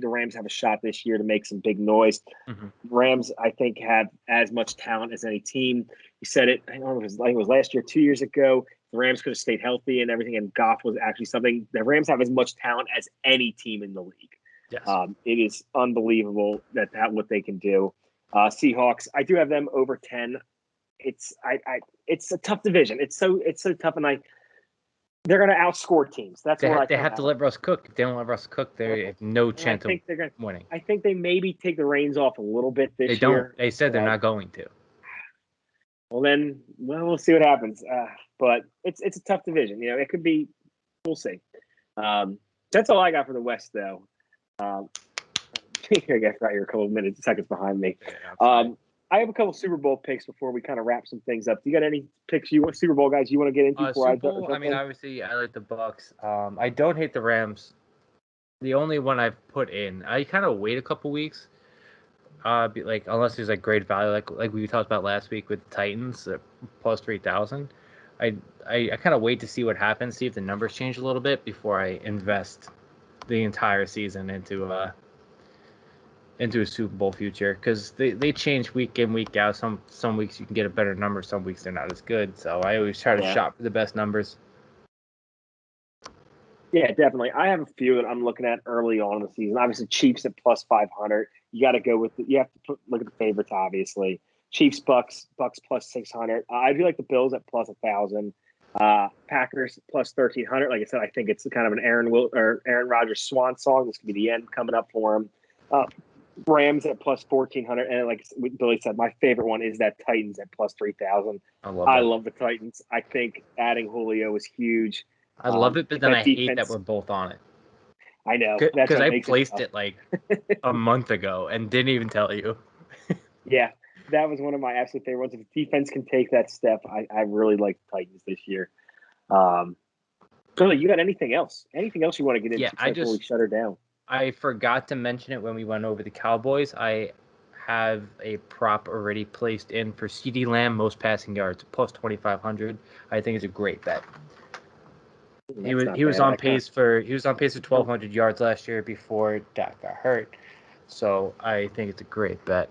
Rams have a shot this year to make some big noise. Mm-hmm. Rams, I think, have as much talent as any team. You said it. I think it was last year, 2 years ago. The Rams could have stayed healthy and everything, and Goff was actually something. The Rams have as much talent as any team in the league. Yes. It is unbelievable that what they can do. Seahawks, I do have them over 10. It's a tough division. It's so tough, and they're going to outscore teams. That's where they have to let Russ cook. If they don't let Russ cook, they have no chance of winning. I think they maybe take the reins off a little bit this year. They don't. They said they're not going to. Well, we'll see what happens. But it's a tough division. You know, it could be. We'll see. That's all I got for the West, though. I guess right here, a couple of seconds behind me. Yeah, I have a couple Super Bowl picks before we kind of wrap some things up. Do you got any picks Super Bowl guys you want to get into before Super Bowl, I mean, obviously, I like the Bucs. I don't hate the Rams. The only one I've put in, I kind of wait a couple weeks. Unless there's like great value, like we talked about last week with the Titans, plus 3,000. I kind of wait to see what happens, see if the numbers change a little bit before I invest the entire season into a Super Bowl future, because they change week in, week out. Some weeks you can get a better number, some weeks they're not as good. So I always try to shop for the best numbers. Yeah, definitely. I have a few that I'm looking at early on in the season. Obviously, Chiefs at plus 500. You got to go with you have to look at the favorites, obviously. Chiefs, Bucks plus 600. I do like the Bills at plus 1,000. Packers plus 1,300. Like I said, I think it's kind of an Aaron Rodgers swan song. This could be the end coming up for him. Rams at plus 1,400, and like Billy said, my favorite one is that Titans at plus 3,000. I love the Titans. I think adding Julio is huge. I love it, but then I hate that we're both on it. I know, because I placed it like a month ago and didn't even tell you. Yeah, that was one of my absolute favorite ones. If the defense can take that step, I really like the Titans this year. Billy, you got anything else? Anything else you want to get into before we shut her down? I forgot to mention it when we went over the Cowboys. I have a prop already placed in for CeeDee Lamb, most passing yards, plus 2,500. I think it's a great bet. He was on pace for 1,200 yards last year before Dak got hurt. So I think it's a great bet.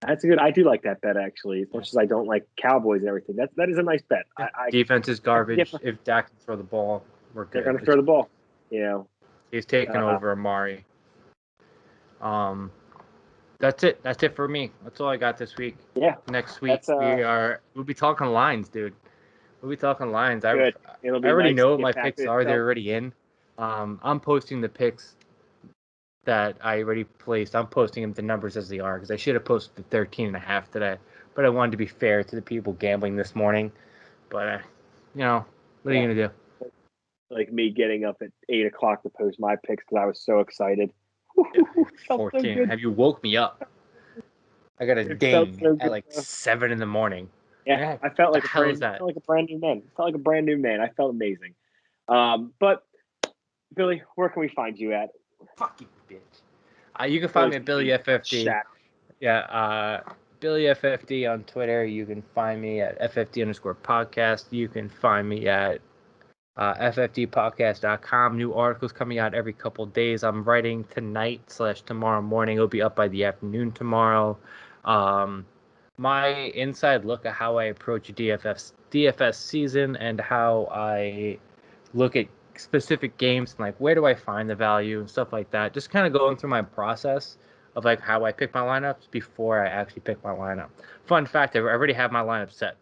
That's good. I do like that bet actually. As much as I don't like Cowboys and everything, that is a nice bet. Defense is garbage. If Dak can throw the ball, we're good. They're going to throw the ball. You know, he's taking over Amari. That's it. That's it for me. That's all I got this week. Yeah. Next week we'll be talking lines, dude. We'll be talking lines. I already know what my picks are. They're already in. I'm posting the picks that I already placed. I'm posting them the numbers as they are, because I should have posted the 13.5 today, but I wanted to be fair to the people gambling this morning. But what are you gonna do? Like me getting up at 8 o'clock to post my picks because I was so excited. 14. So have you woke me up? I got a ding at like 7 in the morning. Yeah, I felt like a brand new man. I felt amazing. But Billy, where can we find you at? Fuck you, bitch. You can find me at Billy FFD. Yeah, Billy FFD on Twitter. You can find me at FFD_podcast. You can find me at FFDpodcast.com. New articles coming out every couple days. I'm writing tonight/tomorrow morning. It'll be up by the afternoon tomorrow. My inside look at how I approach a DFS season and how I look at specific games and like where do I find the value and stuff like that. Just kind of going through my process of like how I pick my lineups before I actually pick my lineup. Fun fact, I already have my lineup set.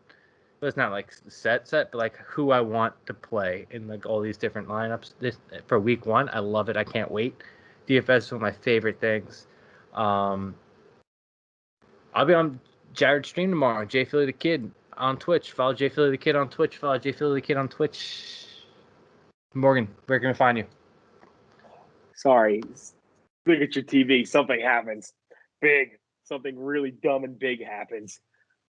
But it's not like set, but like who I want to play in like all these different lineups. This for week 1, I love it. I can't wait. DFS is one of my favorite things. I'll be on Jared's stream tomorrow. J Philly the Kid on Twitch. Follow J Philly the Kid on Twitch. Follow J Philly the Kid on Twitch. Morgan, where can we find you? Sorry, look at your TV. Something happens. Big. Something really dumb and big happens.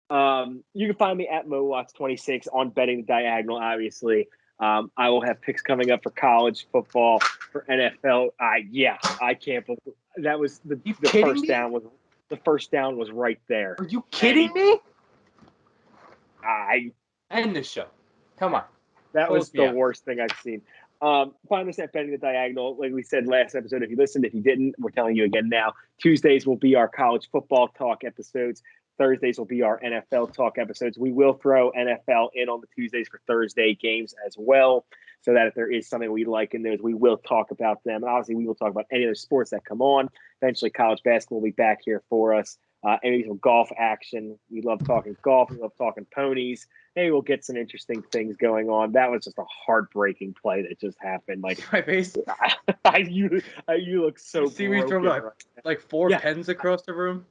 You can find me at MoWatts26 on Betting the Diagonal, obviously. I will have picks coming up for college football, for NFL. I can't believe that was the first me? down was the first down was right there. Are you kidding me? I end the show. Come on. That was the worst thing I've seen. Find us at Betting the Diagonal. Like we said last episode, if you listened, if you didn't, we're telling you again now. Tuesdays will be our college football talk episodes. Thursdays will be our NFL talk episodes. We will throw NFL in on the Tuesdays for Thursday games as well, so that if there is something we like in those, we will talk about them. And obviously, we will talk about any other sports that come on. Eventually, college basketball will be back here for us. Maybe some golf action. We love talking golf. We love talking ponies. Maybe we'll get some interesting things going on. That was just a heartbreaking play that just happened. Like my face. You look so. You see me throw like 4 pens across the room.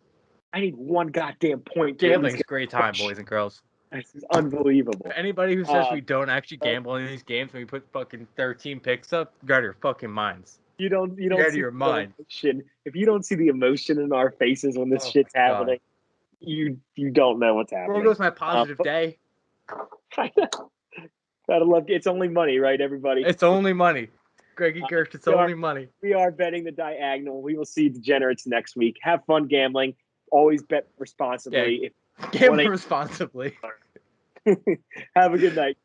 I need one goddamn point. Gambling's a great time, boys and girls. This is unbelievable. Anybody who says we don't actually gamble in these games when we put fucking 13 picks up, you out of your fucking minds. You don't get out of your mind. Emotion. If you don't see the emotion in our faces when this shit's happening, you don't know what's happening. Where goes my positive day? Gotta love. It's only money, right, everybody? It's only money. Greggy Kirk, it's only money. We are betting the diagonal. We will see Degenerates next week. Have fun gambling. Always bet responsibly. Gamble responsibly. Have a good night.